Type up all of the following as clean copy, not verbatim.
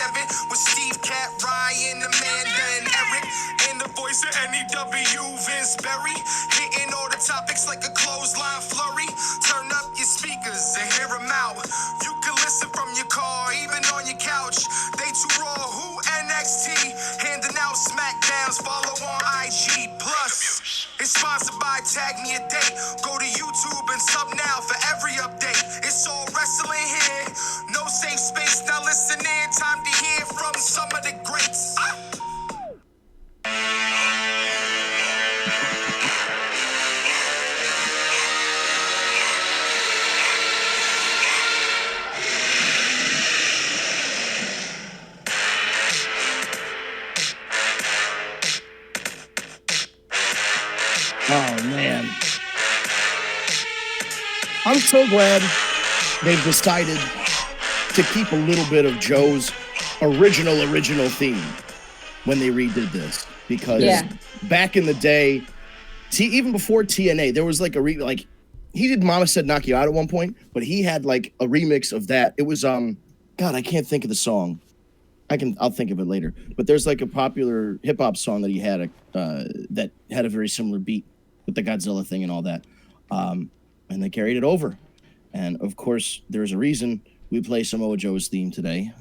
Devin with Steve, Cat, Ryan, Amanda, and Eric. And the voice of NEW, Vince Berry. Hitting all the topics like a clothesline flurry. Turn up your speakers and hear them out. You can listen from your car, even on your couch. They too raw, who NXT? Handing out Smackdowns, follow on IG. Plus, it's sponsored by Tag Me a Date. Go to YouTube and sub now for every update. It's all wrestling here. No safe space, now listen in. Time to hear from some of the greats. Oh, man. I'm so glad they've decided to keep a little bit of Joe's original theme when they redid this. Because back in the day, even before TNA, there was like he did Mama Said Knock You Out at one point, but he had like a remix of that. It was, God, I can't think of the song. I'll think of it later. But there's like a popular hip hop song that he had that had a very similar beat with the Godzilla thing and all that. And they carried it over. And of course, there's a reason we play Samoa Joe's theme today.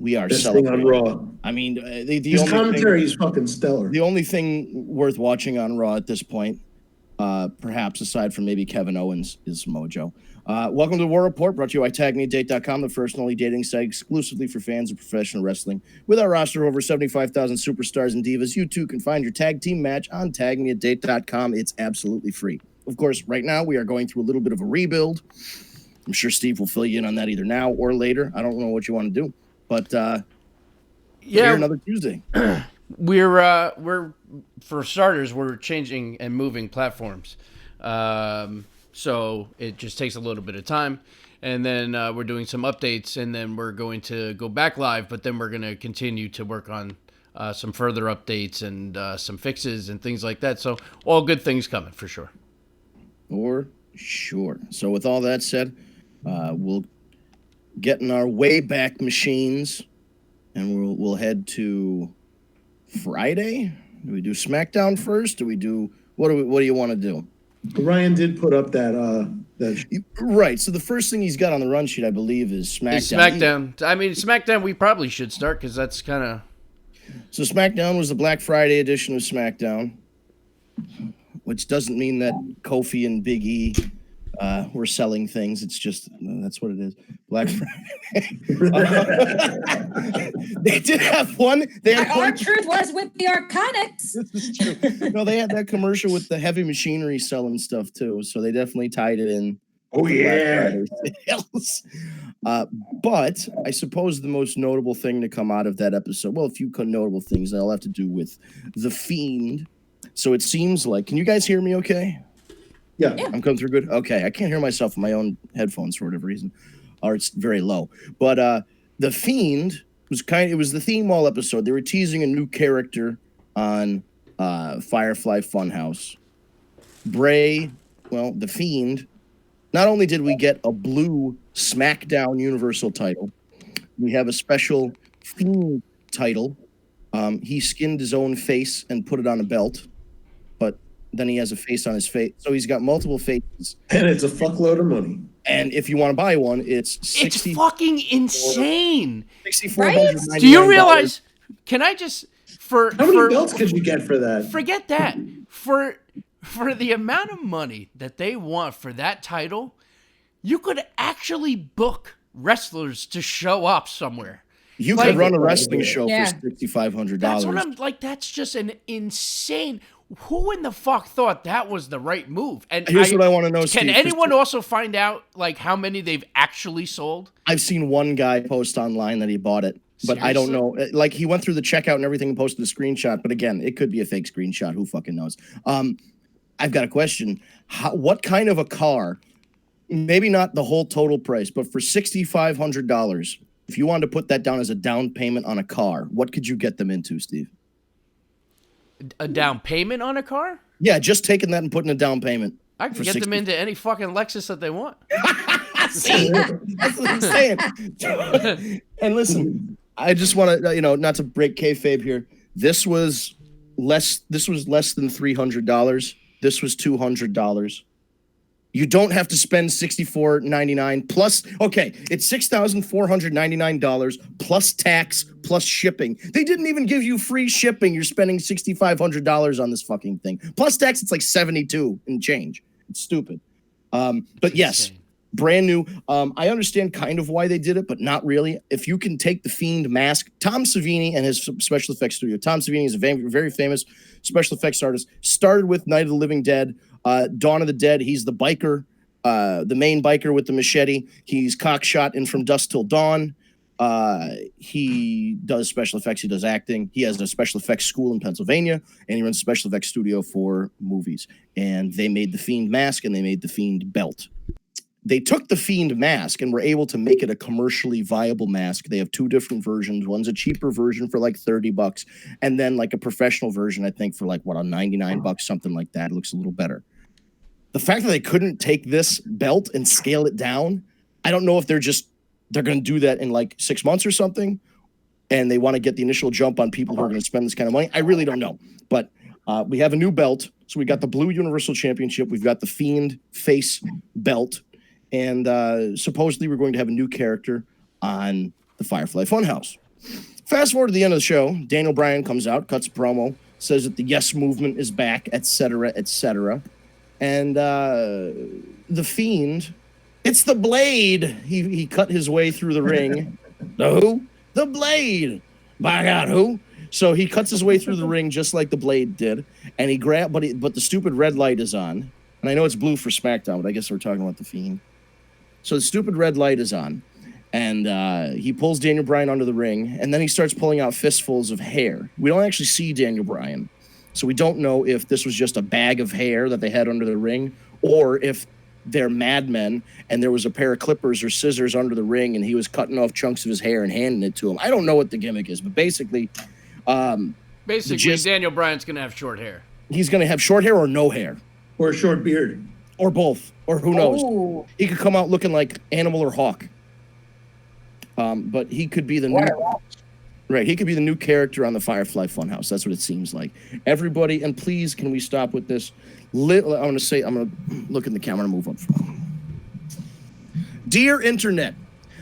We are celebrating. On Raw. I mean, his commentary is fucking stellar. The only thing worth watching on Raw at this point, perhaps aside from maybe Kevin Owens, is Samoa Joe. Welcome to the War Report, brought to you by TagMeADate.com, the first and only dating site exclusively for fans of professional wrestling. With our roster of over 75,000 superstars and divas, you too can find your tag team match on TagMeADate.com. It's absolutely free. Of course, right now we are going through a little bit of a rebuild. I'm sure Steve will fill you in on that either now or later. I don't know what you want to do, but here another Tuesday. We're for starters, we're changing and moving platforms. So it just takes a little bit of time. And then we're doing some updates, and then we're going to go back live, but then we're going to continue to work on some further updates and some fixes and things like that. So all good things coming for sure. For sure. So with all that said, we'll get in our Wayback Machines, and we'll head to Friday. Do we do SmackDown first? What do you want to do? Ryan did put up that right. So the first thing he's got on the run sheet, I believe, is SmackDown. SmackDown. We probably should start because that's kind of. So SmackDown was the Black Friday edition of SmackDown, which doesn't mean that Kofi and Big E were selling things. It's just that's what it is. Black Friday. They did have one. They had our truth was with the Arconics. This is true. No, they had that commercial with the heavy machinery selling stuff too. So they definitely tied it in. Oh yeah. But I suppose the most notable thing to come out of that episode, well, a few notable things that all have to do with The Fiend. So it seems like, can you guys hear me okay? Yeah. I'm coming through good? Okay. I can't hear myself in my own headphones for whatever reason. Or it's very low. But The Fiend it was the theme all episode. They were teasing a new character on Firefly Funhouse. Bray, The Fiend. Not only did we get a blue SmackDown Universal title, we have a special Fiend title. He skinned his own face and put it on a belt. But then he has a face on his face. So he's got multiple faces. And it's a fuckload of money. And if you want to buy one, it's $60. It's fucking insane. $6,499. Right? Do you realize? Can I just how many belts could you get for that? Forget that. For the amount of money that they want for that title, you could actually book wrestlers to show up somewhere. You could run a wrestling show for $6,500. That's what I'm like. That's just an insane. Who in the fuck thought that was the right move? And here's what I want to know, Steve. Can anyone also find out like how many they've actually sold? I've seen one guy post online that he bought it, but seriously? I don't know. Like he went through the checkout and everything and posted a screenshot. But again, it could be a fake screenshot. Who fucking knows? I've got a question. What kind of a car? Maybe not the whole total price, but for $6,500, if you wanted to put that down as a down payment on a car, what could you get them into, Steve? A down payment on a car? Yeah, just taking that and putting a down payment. I can get them into any fucking Lexus that they want. See? That's what I'm saying. And listen, I just want to, not to break kayfabe here. This was less than $300. This was $200. You don't have to spend $64.99 plus. Okay, it's $6,499 plus tax plus shipping. They didn't even give you free shipping. You're spending $6,500 on this fucking thing. Plus tax, it's like 72 and change. It's stupid. But yes, brand new. I understand kind of why they did it, but not really. If you can take the Fiend mask, Tom Savini and his special effects studio. Tom Savini is a very, very famous special effects artist. Started with Night of the Living Dead. Dawn of the Dead, he's the biker, the main biker with the machete. He's cockshot in From Dusk Till Dawn. He does special effects. He does acting. He has a special effects school in Pennsylvania, and he runs a special effects studio for movies. And they made the Fiend mask, and they made the Fiend belt. They took the Fiend mask and were able to make it a commercially viable mask. They have two different versions. One's a cheaper version for like $30, and then like a professional version, I think, for like, $99, something like that. It looks a little better. The fact that they couldn't take this belt and scale it down, I don't know if they're going to do that in like 6 months or something, and they want to get the initial jump on people who are going to spend this kind of money. I really don't know. But we have a new belt. So we got the Blue Universal Championship. We've got the Fiend face belt. And supposedly we're going to have a new character on the Firefly Funhouse. Fast forward to the end of the show. Daniel Bryan comes out, cuts a promo, says that the Yes Movement is back, etc., etc. And the Fiend, it's the Blade. He cut his way through the ring. The who? The Blade. By God, who? So he cuts his way through the ring just like the Blade did. And he but the stupid red light is on. And I know it's blue for SmackDown, but I guess we're talking about the Fiend. So the stupid red light is on, and he pulls Daniel Bryan onto the ring, and then he starts pulling out fistfuls of hair. We don't actually see Daniel Bryan, so we don't know if this was just a bag of hair that they had under the ring, or if they're madmen, and there was a pair of clippers or scissors under the ring, and he was cutting off chunks of his hair and handing it to him. I don't know what the gimmick is, but basically... Daniel Bryan's going to have short hair. He's going to have short hair or no hair. Or a short beard. Or both, or who knows? Oh. He could come out looking like Animal or Hawk. But he could be the new, right? He could be the new character on the Firefly Funhouse. That's what it seems like. Everybody, and please, can we stop with this? I'm going to look in the camera and move up. Dear Internet,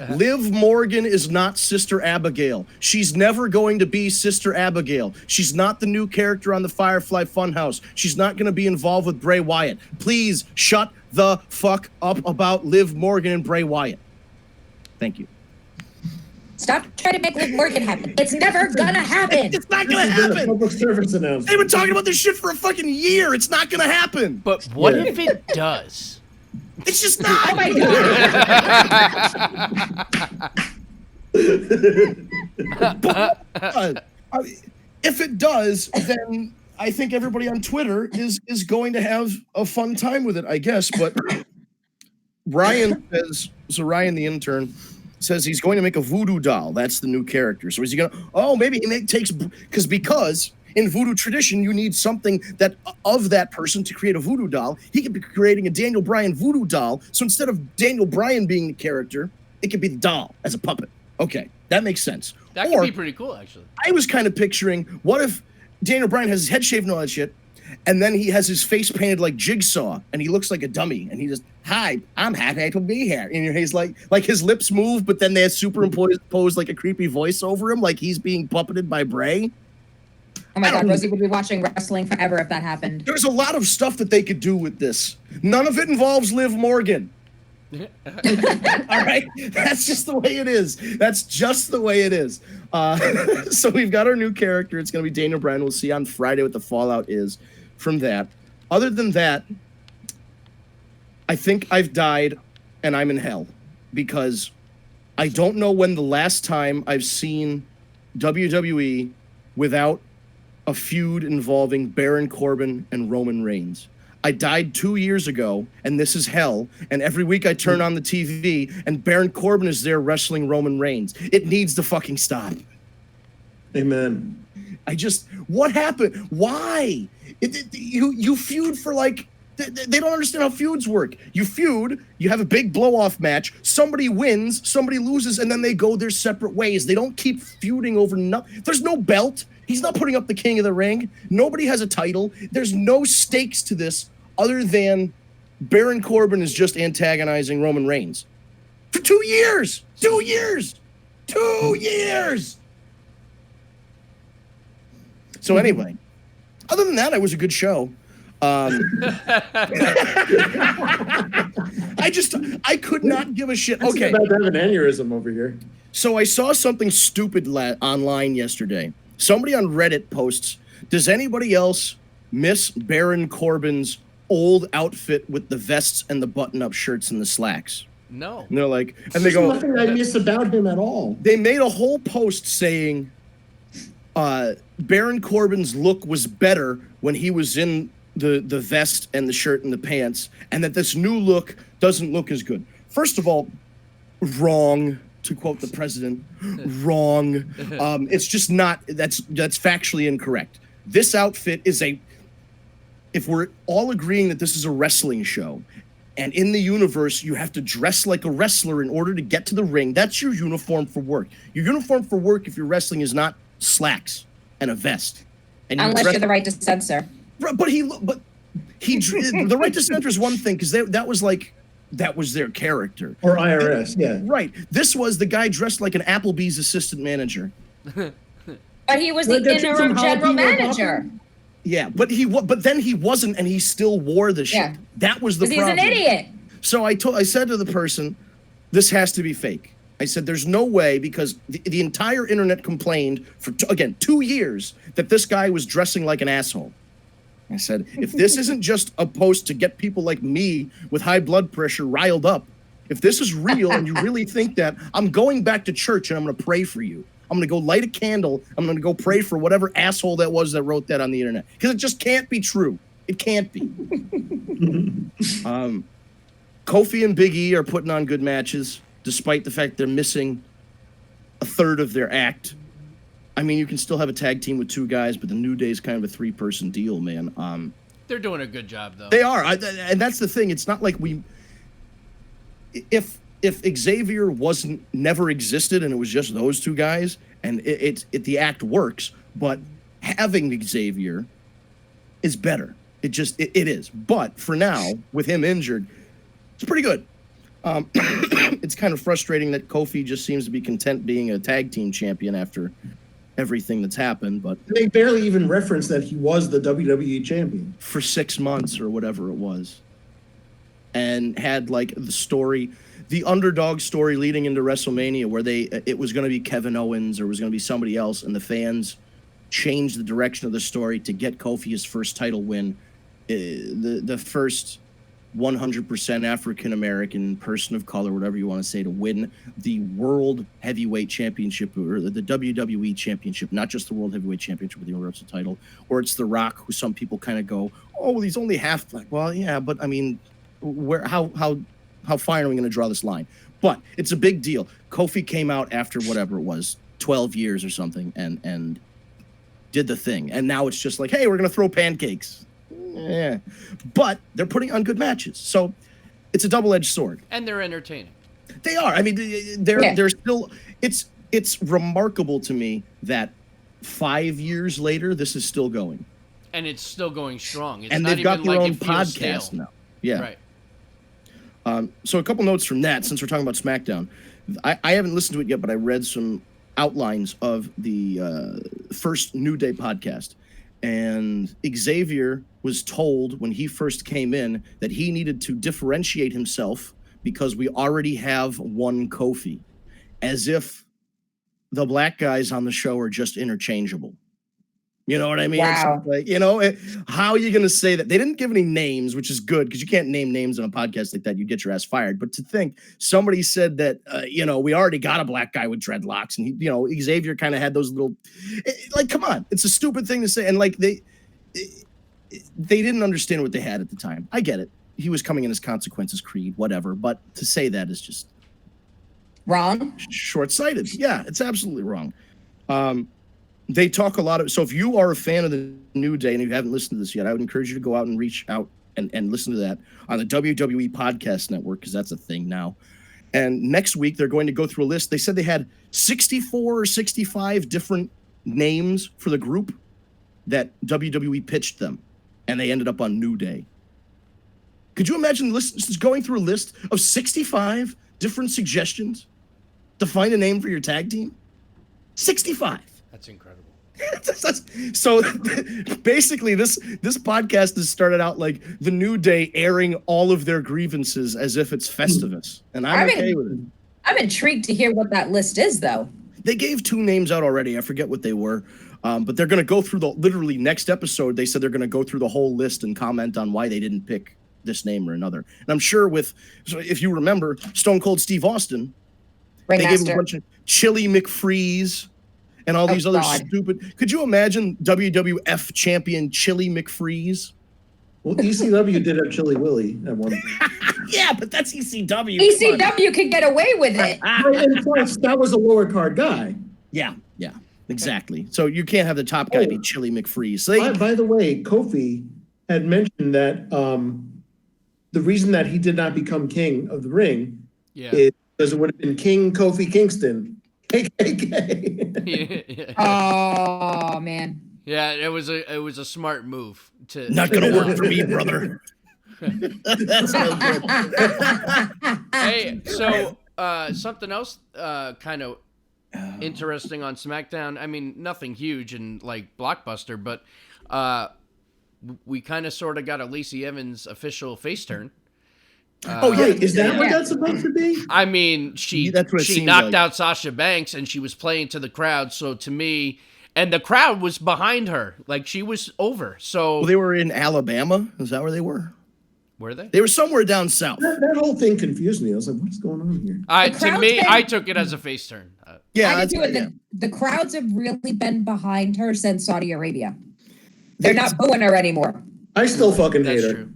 Liv Morgan is not Sister Abigail. She's never going to be Sister Abigail. She's not the new character on the Firefly Funhouse. She's not going to be involved with Bray Wyatt. Please shut the fuck up about Liv Morgan and Bray Wyatt. Thank you. Stop trying to make Liv Morgan happen. It's never gonna happen. It's not going to happen. Public service announcement. They've been talking about this shit for a fucking year. It's not going to happen. But what if it does? It's just not. Oh my God. If it does, then I think everybody on Twitter is going to have a fun time with it, I guess. But Ryan the intern says he's going to make a voodoo doll. That's the new character. So is he going to? Oh, maybe it takes because in voodoo tradition, you need something that of that person to create a voodoo doll. He could be creating a Daniel Bryan voodoo doll. So instead of Daniel Bryan being the character, it could be the doll as a puppet. Okay, that makes sense. That could be pretty cool, actually. I was kind of picturing, what if Daniel Bryan has his head shaved and all that shit, and then he has his face painted like Jigsaw, and he looks like a dummy, and he just, hi, I'm happy to be here. And he's like his lips move, but then they superimpose like a creepy voice over him, like he's being puppeted by Bray. Oh my God, Rosie would be watching wrestling forever if that happened. There's a lot of stuff that they could do with this. None of it involves Liv Morgan. All right? That's just the way it is. That's just the way it is. So we've got our new character. It's going to be Daniel Bryan. We'll see on Friday what the fallout is from that. Other than that, I think I've died and I'm in hell because I don't know when the last time I've seen WWE without a feud involving Baron Corbin and Roman Reigns. I died 2 years ago, and this is hell. And every week I turn on the TV, and Baron Corbin is there wrestling Roman Reigns. It needs to fucking stop. Amen. What happened? Why? You feud for like They don't understand how feuds work. You feud, you have a big blow-off match, somebody wins, somebody loses, and then they go their separate ways. They don't keep feuding over nothing. There's no belt. He's not putting up the King of the Ring. Nobody has a title. There's no stakes to this other than Baron Corbin is just antagonizing Roman Reigns. For 2 years! 2 years! 2 years! So anyway, other than that, it was a good show. I could not give a shit. Okay. About to have an aneurysm over here. So I saw something stupid online yesterday. Somebody on Reddit posts, does anybody else miss Baron Corbin's old outfit with the vests and the button-up shirts and the slacks? No. And they're like, and they There's go, nothing I miss about him at all. they made a whole post saying Baron Corbin's look was better when he was in the vest and the shirt and the pants, and that this new look doesn't look as good. First of all, wrong, to quote the president, wrong. It's just not, that's factually incorrect. This outfit is if we're all agreeing that this is a wrestling show, and in the universe, you have to dress like a wrestler in order to get to the ring, that's your uniform for work. Your uniform for work, if you're wrestling, is not slacks and a vest. And Unless you're the right to censor. But the right to censor is one thing, because that was their character. Or IRS, yeah. Right. This was the guy dressed like an Applebee's assistant manager. But he was the interim general manager. Yeah, but then he wasn't, and he still wore the shit. Yeah. That was the problem. He's an idiot. So I said to the person, this has to be fake. I said, there's no way, because the entire internet complained for, 2 years that this guy was dressing like an asshole. I said, if this isn't just a post to get people like me with high blood pressure riled up, if this is real and you really think that, I'm going back to church and I'm going to pray for you. I'm going to go light a candle. I'm going to go pray for whatever asshole that was that wrote that on the internet. Because it just can't be true. It can't be. Kofi and Big E are putting on good matches, despite the fact they're missing a third of their act. I mean, you can still have a tag team with 2 guys, but the New Day is kind of a 3-person deal, man. They're doing a good job, though. They are, and that's the thing. It's not like if Xavier never existed and it was just those 2 guys, and the act works, but having Xavier is better. It is. But for now, with him injured, it's pretty good. It's kind of frustrating that Kofi just seems to be content being a tag team champion after everything that's happened, but they barely even referenced that he was the WWE champion for 6 months or whatever it was, and had like the underdog story leading into WrestleMania, where it was going to be Kevin Owens or it was going to be somebody else, and the fans changed the direction of the story to get Kofi his first title win, the first 100% African-American person of color, whatever you want to say, to win the World Heavyweight Championship, or the WWE Championship, not just the World Heavyweight Championship with the Universal title. Or it's The Rock, who some people kind of go, oh, he's only half black. Well, yeah, but I mean, how fine are we going to draw this line? But it's a big deal. Kofi came out after whatever it was, 12 years or something, and did the thing. And now it's just like, hey, we're going to throw pancakes. Yeah, but they're putting on good matches, so it's a double-edged sword. And they're entertaining. They are. I mean, they're still. It's remarkable to me that 5 years later, this is still going, and it's still going strong. It's and not they've got even their like own podcast stale. now. Yeah. Right. So a couple notes from that, since we're talking about SmackDown. I haven't listened to it yet, but I read some outlines of the first New Day podcast. And Xavier was told when he first came in that he needed to differentiate himself because we already have one Kofi, as if the black guys on the show are just interchangeable. You know what I mean? Wow. Like, how are you going to say that? They didn't give any names, which is good, because you can't name names on a podcast like that. You get your ass fired. But to think somebody said that, we already got a black guy with dreadlocks, and Xavier kind of had those little, come on, it's a stupid thing to say. And they didn't understand what they had at the time. I get it. He was coming in as Consequences Creed, whatever. But to say that is just wrong, short-sighted. Yeah, it's absolutely wrong. They talk a lot of, so if you are a fan of the New Day and you haven't listened to this yet, I would encourage you to go out and reach out and listen to that on the WWE Podcast Network, because that's a thing now. And next week, they're going to go through a list. They said they had 64 or 65 different names for the group that WWE pitched them, and they ended up on New Day. Could you imagine going through a list of 65 different suggestions to find a name for your tag team? 65. That's incredible. So basically, this podcast has started out like the New Day airing all of their grievances as if it's Festivus, and I'm okay with it. I'm intrigued to hear what that list is, though. They gave 2 names out already. I forget what they were, but they're going to go through literally next episode. They said they're going to go through the whole list and comment on why they didn't pick this name or another. And I'm sure if you remember, Stone Cold Steve Austin, they gave him a bunch of Chili McFreeze and all these other stupid. Could you imagine WWF champion Chili McFreeze? Well, ECW did have Chili Willy at one point. Yeah, but that's ECW. ECW can get away with it. And plus, that was a lower card guy. Yeah, exactly. So you can't have the top guy be Chili McFreeze. So by the way, Kofi had mentioned that the reason that he did not become king of the ring is because it would have been King Kofi Kingston, KKK. Oh, man. Yeah, it was a smart move to not gonna work for me, brother. That's no good. Hey, so something else kind of interesting on SmackDown. I mean, nothing huge and like blockbuster, but we kind of sort of got a Lacey Evans official face turn. Is that what that's supposed to be? I mean, she knocked out Sasha Banks and she was playing to the crowd. So to me, and the crowd was behind her, like she was over. So they were in Alabama. Is that where they were? Were they? They were somewhere down south. That whole thing confused me. I was like, what's going on here? I took it as a face turn. The crowds have really been behind her since Saudi Arabia. They're not booing her anymore. I still fucking hate her. True.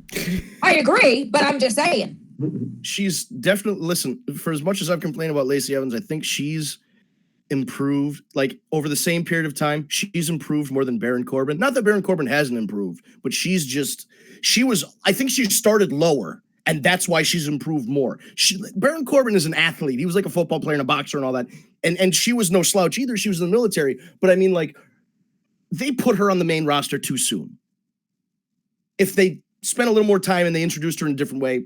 I agree, but I'm just saying. She's definitely, listen, for as much as I've complained about Lacey Evans, I think she's improved. Like, over the same period of time, she's improved more than Baron Corbin. Not that Baron Corbin hasn't improved, but I think she started lower, and that's why she's improved more. Baron Corbin is an athlete. He was like a football player and a boxer and all that. And she was no slouch either. She was in the military. But I mean, like, they put her on the main roster too soon. If they spent a little more time and they introduced her in a different way,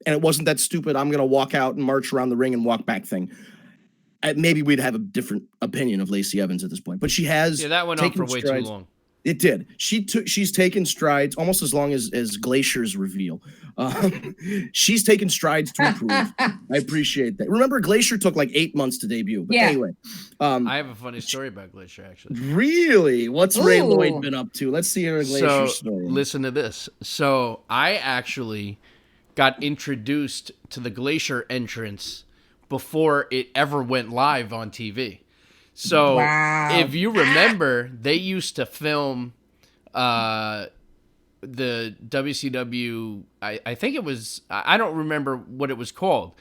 and it wasn't that stupid, I'm going to walk out and march around the ring and walk back thing, maybe we'd have a different opinion of Lacey Evans at this point. But she has that went on for way too long. It did. She's taken strides almost as long as Glacier's reveal. She's taken strides to improve. I appreciate that. Remember, Glacier took like 8 months to debut. But anyway. I have a funny story about Glacier, actually. Really? What's Ray Lloyd been up to? Let's see her Glacier story. Listen to this. So I actually got introduced to the Glacier entrance before it ever went live on TV. So if you remember, they used to film the WCW, I think it was, I don't remember what it was called,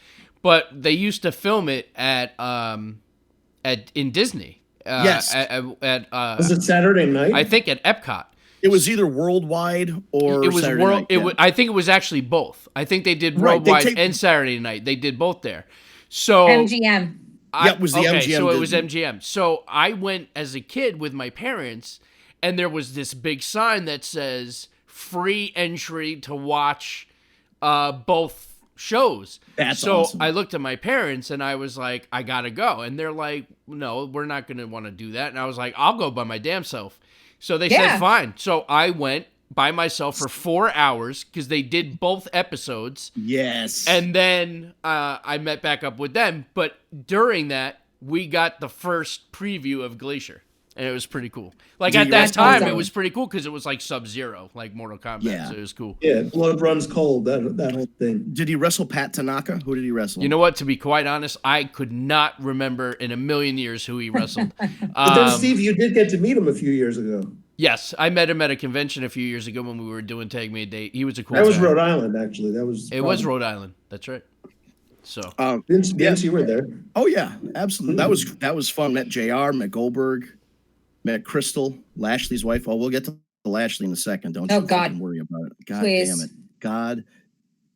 but they used to film it in Disney. Yes. Was it Saturday night? I think at Epcot. It was either worldwide or it was Saturday night. I think it was actually both. I think they did worldwide and Saturday night. They did both there. So MGM. It was the MGM. So it was MGM. So I went as a kid with my parents, and there was this big sign that says free entry to watch both shows. That's awesome. I looked at my parents and I was like, I gotta go. And they're like, no, we're not gonna want to do that. And I was like, I'll go by my damn self. So they said, fine. So I went by myself for 4 hours because they did both episodes. Yes. And then I met back up with them. But during that, we got the first preview of Glacier. And it was pretty cool. Like, at that time, it was pretty cool because it was like Sub-Zero, like Mortal Kombat. Yeah. So it was cool. Yeah, blood runs cold, that whole thing. Did he wrestle Pat Tanaka? Who did he wrestle? You know what? To be quite honest, I could not remember in a million years who he wrestled. But then, Steve, you did get to meet him a few years ago. Yes, I met him at a convention a few years ago when we were doing Tag Me a Date. He was a cool guy. That was Rhode Island, actually. It was Rhode Island. That's right. So Vince, you were there. Oh yeah, absolutely. That was fun. Met JR, met Goldberg, met Crystal, Lashley's wife. Oh, we'll get to Lashley in a second. Don't you worry about God Please. damn it. God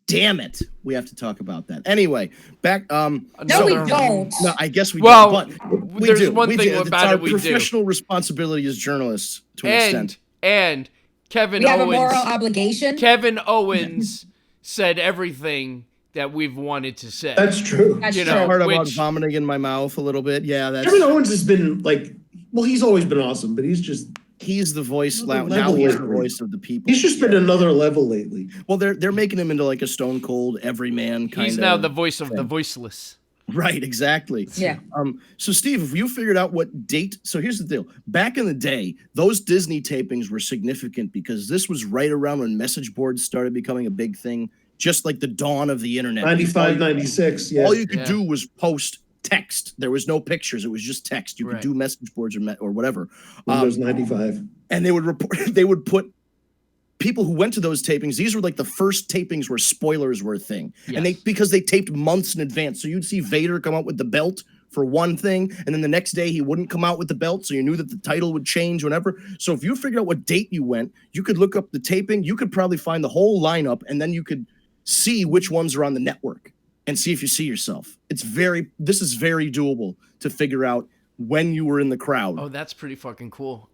damn it. We have to talk about that. Anyway, back. No, we don't. No, I guess we Well, don't. But there's do. one thing do. about it's our it we do. professional responsibility as journalists to an extent. And Kevin We have Owens. a moral obligation. Kevin Owens said everything that we've wanted to say. That's true. That's You true. know, Part about which- vomiting in my mouth a little bit. Yeah, that's. Kevin Owens has been like, well, he's always been awesome, but he's the voice. Another Now level he's the lately. voice of the people. he's just been another level lately. Well, they're making him into like a stone cold everyman kind of. He's now the voice of the voiceless. Right, exactly. Yeah. So Steve, if you figured out what date, so here's the deal. Back in the day, those Disney tapings were significant because this was right around when message boards started becoming a big thing, just like the dawn of the internet. 95, 96, yeah. All you could do was post text. There was no pictures. It was just text. You could do message boards or whatever. Windows 95. And they would report. They would put people who went to those tapings. These were like the first tapings where spoilers were a thing, and because they taped months in advance. So you'd see Vader come out with the belt for one thing, and then the next day he wouldn't come out with the belt, so you knew that the title would change whenever. So if you figured out what date you went, you could look up the taping. You could probably find the whole lineup, and then you could see which ones are on the network and see if you see yourself. This is very doable to figure out when you were in the crowd. Oh, that's pretty fucking cool.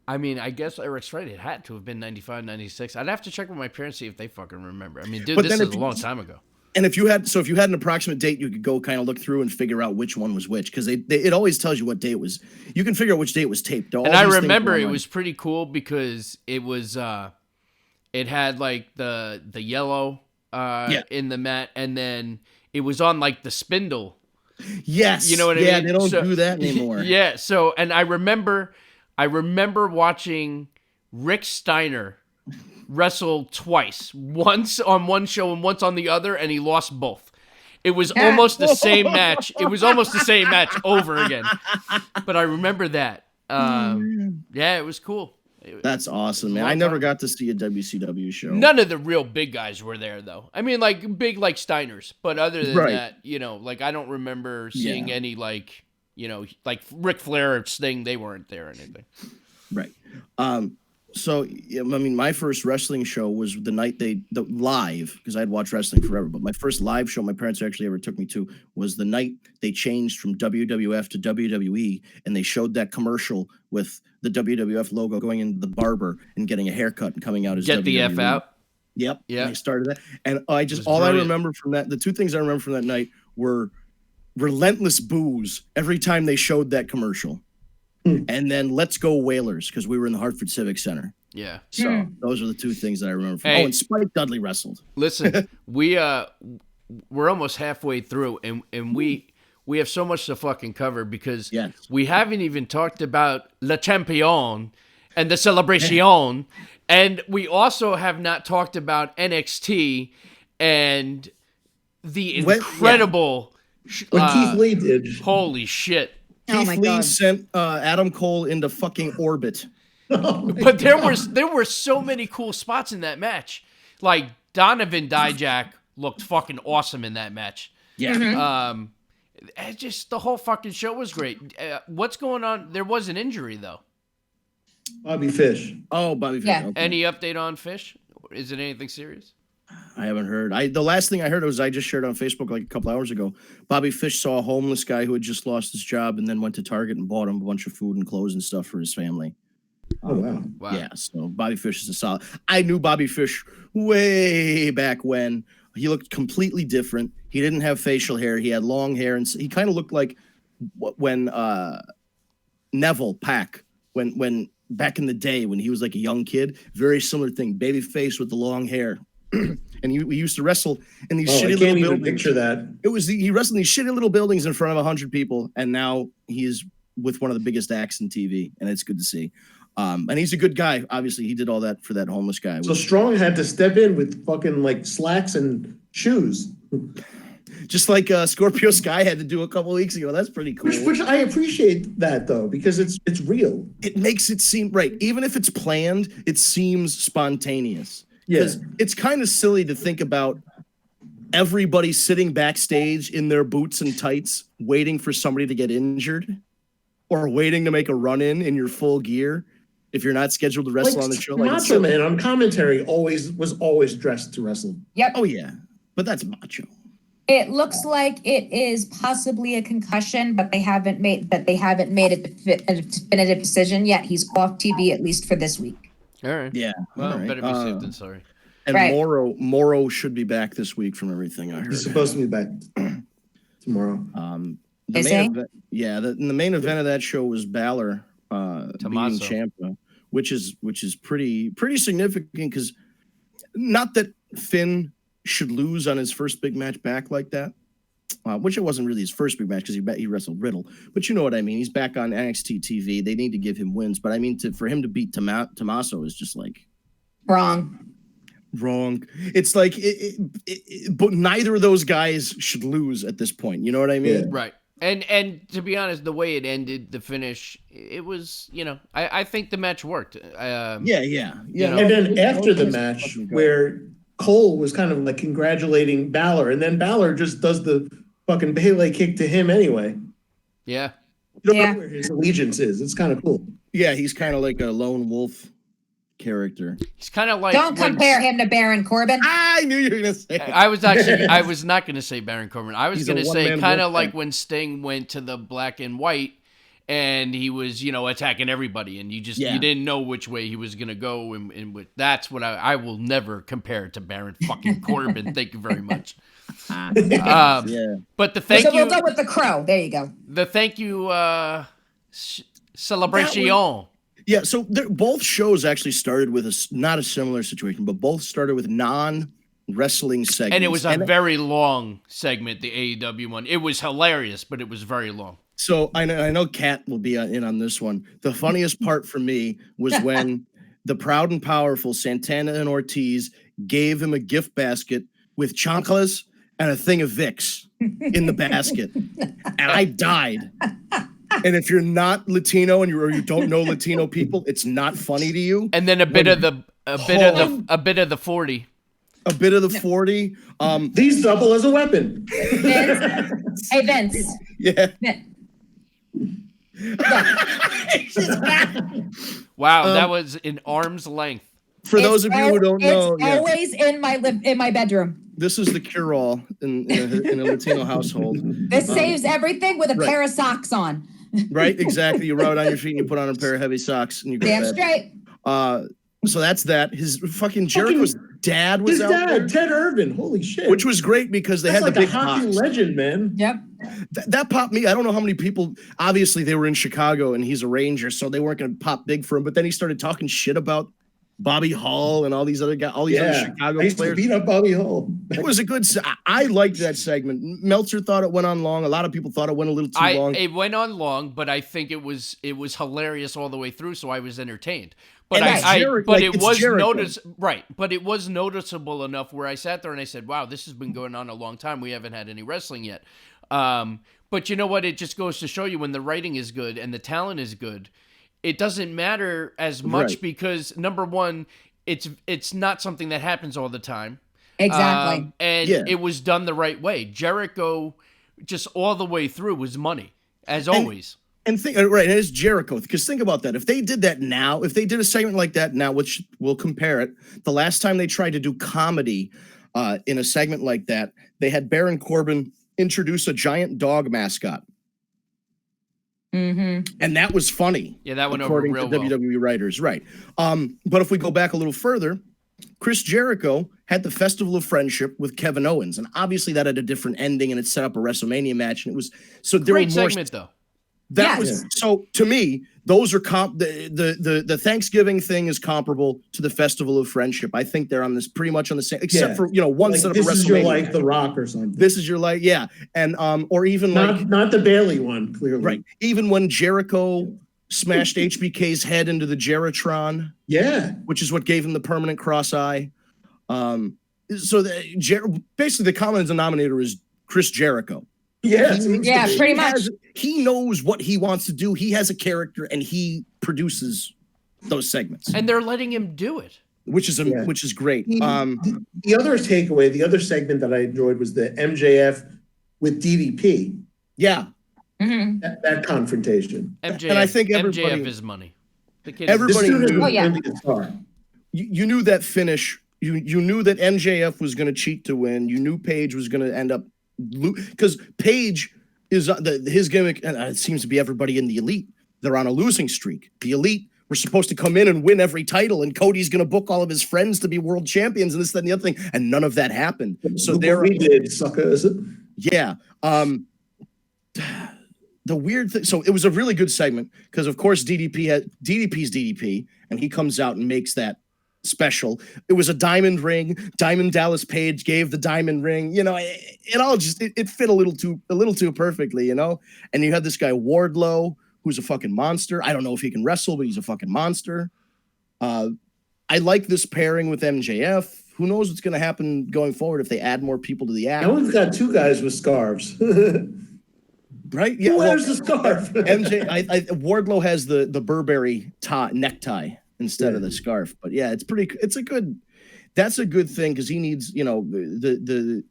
I mean, I guess Eric's right. It had to have been 95, 96. I'd have to check with my parents, see if they fucking remember. I mean, dude, But this then is a long time ago. And if you had an approximate date, you could go kind of look through and figure out which one was which, because it always tells you what day it was. You can figure out which day it was taped. And I remember it was pretty cool because it was it had like the yellow in the mat, and then it was on like the spindle. Yes, you know what I mean. Yeah, they don't do that anymore. Yeah, so and I remember watching Rick Steiner wrestle twice, once on one show and once on the other, and he lost both. It was almost the same match. It was almost the same match over again. But I remember that. Yeah, it was cool. That's awesome, man. I never got to see a WCW show. None of the real big guys were there, though. I mean, like, big like Steiners. But other than that, you know, like, I don't remember seeing any, like, you know, like Ric Flair or Sting. They weren't there or anything. Right. So, I mean, my first wrestling show was the night the live, because I'd watched wrestling forever, but my first live show my parents actually ever took me to was the night they changed from WWF to WWE, and they showed that commercial with the WWF logo going into the barber and getting a haircut and coming out as Get WWE. the F out. Yep. Yeah. They started that. And I brilliant. remember from that, the two things I remember from that night were relentless boos every time they showed that commercial. And then Let's Go Whalers, because we were in the Hartford Civic Center. Yeah. So those are the two things that I remember. Hey. Oh, and Spike Dudley wrestled. Listen, we're almost halfway through, and we have so much to fucking cover because we haven't even talked about Le Champion and the Celebration, and we also have not talked about NXT and the incredible what Keith Lee did. Holy shit. Keith Lee sent Adam Cole into fucking orbit. But there were so many cool spots in that match. Like Donovan Dijak looked fucking awesome in that match. Yeah. Just the whole fucking show was great. What's going on? There was an injury though. Bobby Fish. Oh, Bobby Fish. Yeah. Okay. Any update on Fish? Is it anything serious? I haven't heard. The last thing I heard was I just shared on Facebook like a couple hours ago. Bobby Fish saw a homeless guy who had just lost his job and then went to Target and bought him a bunch of food and clothes and stuff for his family. Oh, wow. Yeah, so Bobby Fish is a solid. I knew Bobby Fish way back when. He looked completely different. He didn't have facial hair. He had long hair, and he kind of looked like when Neville Pack, when back in the day when he was like a young kid. Very similar thing. Baby face with the long hair. And we used to wrestle in these shitty little buildings. I can't even picture that. He wrestled in these shitty little buildings in front of 100 people, and now he's with one of the biggest acts in TV, and it's good to see. And he's a good guy. Obviously, he did all that for that homeless guy. So Strong had to step in with fucking like slacks and shoes. Just like Scorpio Sky had to do a couple weeks ago. That's pretty cool. Which I appreciate that though, because it's real. It makes it seem right. Even if it's planned, it seems spontaneous. Yes. Yeah. It's kind of silly to think about everybody sitting backstage in their boots and tights, waiting for somebody to get injured or waiting to make a run in your full gear. if you're not scheduled to wrestle on the show. Like Macho Man on commentary was always dressed to wrestle. Yep. Oh yeah, but that's Macho. It looks like it is possibly a concussion, but they haven't made a definitive decision yet. He's off TV at least for this week. All right. Yeah. Well, right. better be safe than sorry. And right. Morrow should be back this week from everything I heard. He's supposed to be back tomorrow. Is he? The main event of that show was Balor beating Ciampa, which is pretty significant because not that Finn should lose on his first big match back like that, which it wasn't really his first big match because he wrestled Riddle, but you know what I mean. He's back on NXT TV. They need to give him wins, but I mean for him to beat Tommaso is just like Wrong. It's like but neither of those guys should lose at this point. You know what I mean? Yeah. Right. And to be honest, the way it ended, the finish, it was, I think the match worked. Yeah. And then after the match, where Cole was kind of like congratulating Balor, and then Balor just does the fucking Pele kick to him anyway. Yeah. You don't know where his allegiance is. It's kind of cool. Yeah, he's kind of like a lone wolf character. He's kind of like. Don't compare him to Baron Corbin. I knew you were gonna say. I was not gonna say Baron Corbin. I was gonna say kind of like when Sting went to the black and white, and he was attacking everybody, and you didn't know which way he was gonna go, and that's what I will never compare to Baron fucking Corbin. Thank you very much. Yeah. But the thank so you. we'll go with the Crow. There you go. The thank you celebration. Yeah, so both shows actually started with not a similar situation, but both started with non-wrestling segments. And it was a very long segment, the AEW one. It was hilarious, but it was very long. So I know Kat will be in on this one. The funniest part for me was when the proud and powerful Santana and Ortiz gave him a gift basket with chanclas and a thing of Vicks in the basket. And I died. And if you're not Latino and you don't know Latino people, it's not funny to you. And then a bit of the 40. A bit of the 40. These double as a weapon. Vince. Hey, Vince. Yeah. Wow, that was in arm's length. For those of you who don't know, it's always in my bedroom. This is the cure-all in a Latino household. This saves everything with a pair of socks on. Right, exactly. You rub it on your feet and you put on a pair of heavy socks and you go Damn to bed. straight. So that's that. His fucking Jericho's dad was His out dad, there, Ted Irvin. Holy shit! which was great because they That's had like the big a hockey pops. legend, man. Yep. That popped me. I don't know how many people. Obviously, they were in Chicago and he's a Ranger, so they weren't going to pop big for him. But then he started talking shit about Bobby Hall and all these other guys, all these other Chicago I used players. to beat up Bobby Hall. It was a good. I liked that segment. Meltzer thought it went on long. A lot of people thought it went a little too long. It went on long, but I think it was hilarious all the way through, so I was entertained. But But it was noticeable enough where I sat there and I said, "Wow, this has been going on a long time. We haven't had any wrestling yet." But you know what? It just goes to show you when the writing is good and the talent is good, it doesn't matter as much because number one, it's not something that happens all the time. Exactly. It was done the right way. Jericho, just all the way through, was money as always. And it's Jericho, because think about that. If they did that now, if they did a segment like that now, which we'll compare it, the last time they tried to do comedy in a segment like that, they had Baron Corbin introduce a giant dog mascot. Mm-hmm. And that was funny. Yeah, that went over according real to well. WWE writers, right. But if we go back a little further, Chris Jericho had the Festival of Friendship with Kevin Owens, and obviously that had a different ending, and it set up a WrestleMania match, and it was so there Great were more segment though. That was so to me. Those are the Thanksgiving thing is comparable to the Festival of Friendship. I think they're on this pretty much on the same, except for one set of this WrestleMania. is your like The Rock or something. This is your like, yeah, and or even not the Bailey one, clearly, right? Even when Jericho smashed HBK's head into the Jeritron, which is what gave him the permanent cross eye. So basically, the common denominator is Chris Jericho. Yeah, pretty much. He knows what he wants to do. He has a character, and he produces those segments. And they're letting him do it, which is great. The other takeaway, the other segment that I enjoyed was the MJF with DDP. Yeah, mm-hmm. that confrontation. MJF, and I think MJF is money. The kid Everybody knew. Oh, yeah. You knew that finish. You knew that MJF was going to cheat to win. You knew Paige was going to end up because Paige is his gimmick, and it seems to be everybody in the Elite. They're on a losing streak. The Elite were supposed to come in and win every title, and Cody's going to book all of his friends to be world champions, and this, that, and the other thing, and none of that happened. So we did, suckers. Yeah. The weird thing, so it was a really good segment because, of course, DDP's DDP, and he comes out and makes that special. It was a diamond ring. Diamond Dallas Page gave the diamond ring. You know, it all just it fit a little too perfectly. You know, and you had this guy Wardlow, who's a fucking monster. I don't know if he can wrestle, but he's a fucking monster. I like this pairing with MJF. Who knows what's going to happen going forward if they add more people to the act? Now we've got two guys with scarves. Right? Yeah. Who wears the scarf? Wardlow has the Burberry necktie instead of the scarf. But yeah, that's a good thing because he needs, you know,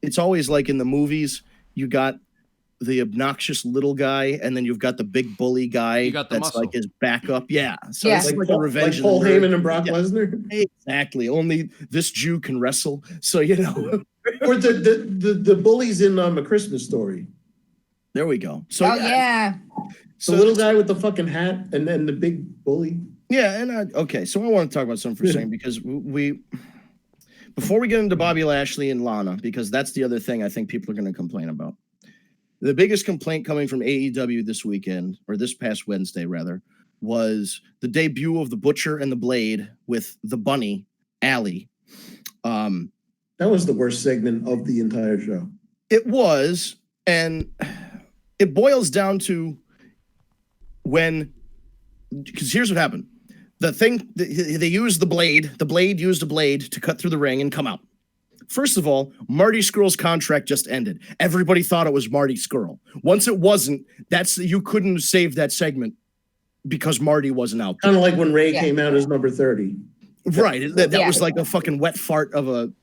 it's always like in the movies, you got the obnoxious little guy, and then you've got the big bully guy that's muscle. Like his backup. Yeah. So it's like a revenge. Like Paul Heyman and Brock Lesnar. Exactly. Only this Jew can wrestle. So, you know. Or the bullies in A Christmas Story. There we go. So yeah. So the little guy with the fucking hat and then the big bully. Yeah, and okay, so I want to talk about something for a second because before we get into Bobby Lashley and Lana, because that's the other thing I think people are going to complain about. The biggest complaint coming from AEW this weekend, or this past Wednesday rather, was the debut of the Butcher and the Blade with the Bunny, Allie. That was the worst segment of the entire show. It was, and it boils down to because here's what happened. The thing, they used the blade used a blade to cut through the ring and come out. First of all, Marty Scurll's contract just ended. Everybody thought it was Marty Scurll. Once it wasn't, you couldn't save that segment because Marty wasn't out. Kind of like when Ray came out as number 30. Right. That was like a fucking wet fart of a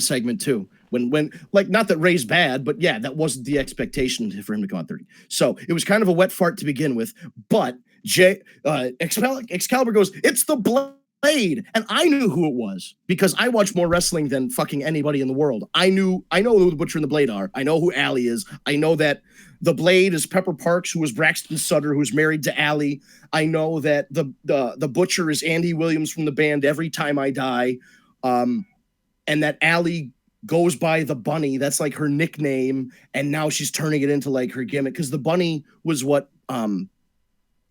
segment too. When like, not that Ray's bad, but yeah, that wasn't the expectation for him to come out 30. So it was kind of a wet fart to begin with, but Excalibur goes, "It's the Blade." And I knew who it was because I watch more wrestling than fucking anybody in the world. I know who the Butcher and the Blade are. I know who Allie is. I know that the Blade is Pepper Parks, who was Braxton Sutter, who's married to Allie. I know that the Butcher is Andy Williams from the band Every Time I Die. And that Allie goes by the Bunny. That's like her nickname. And now she's turning it into like her gimmick because the Bunny was what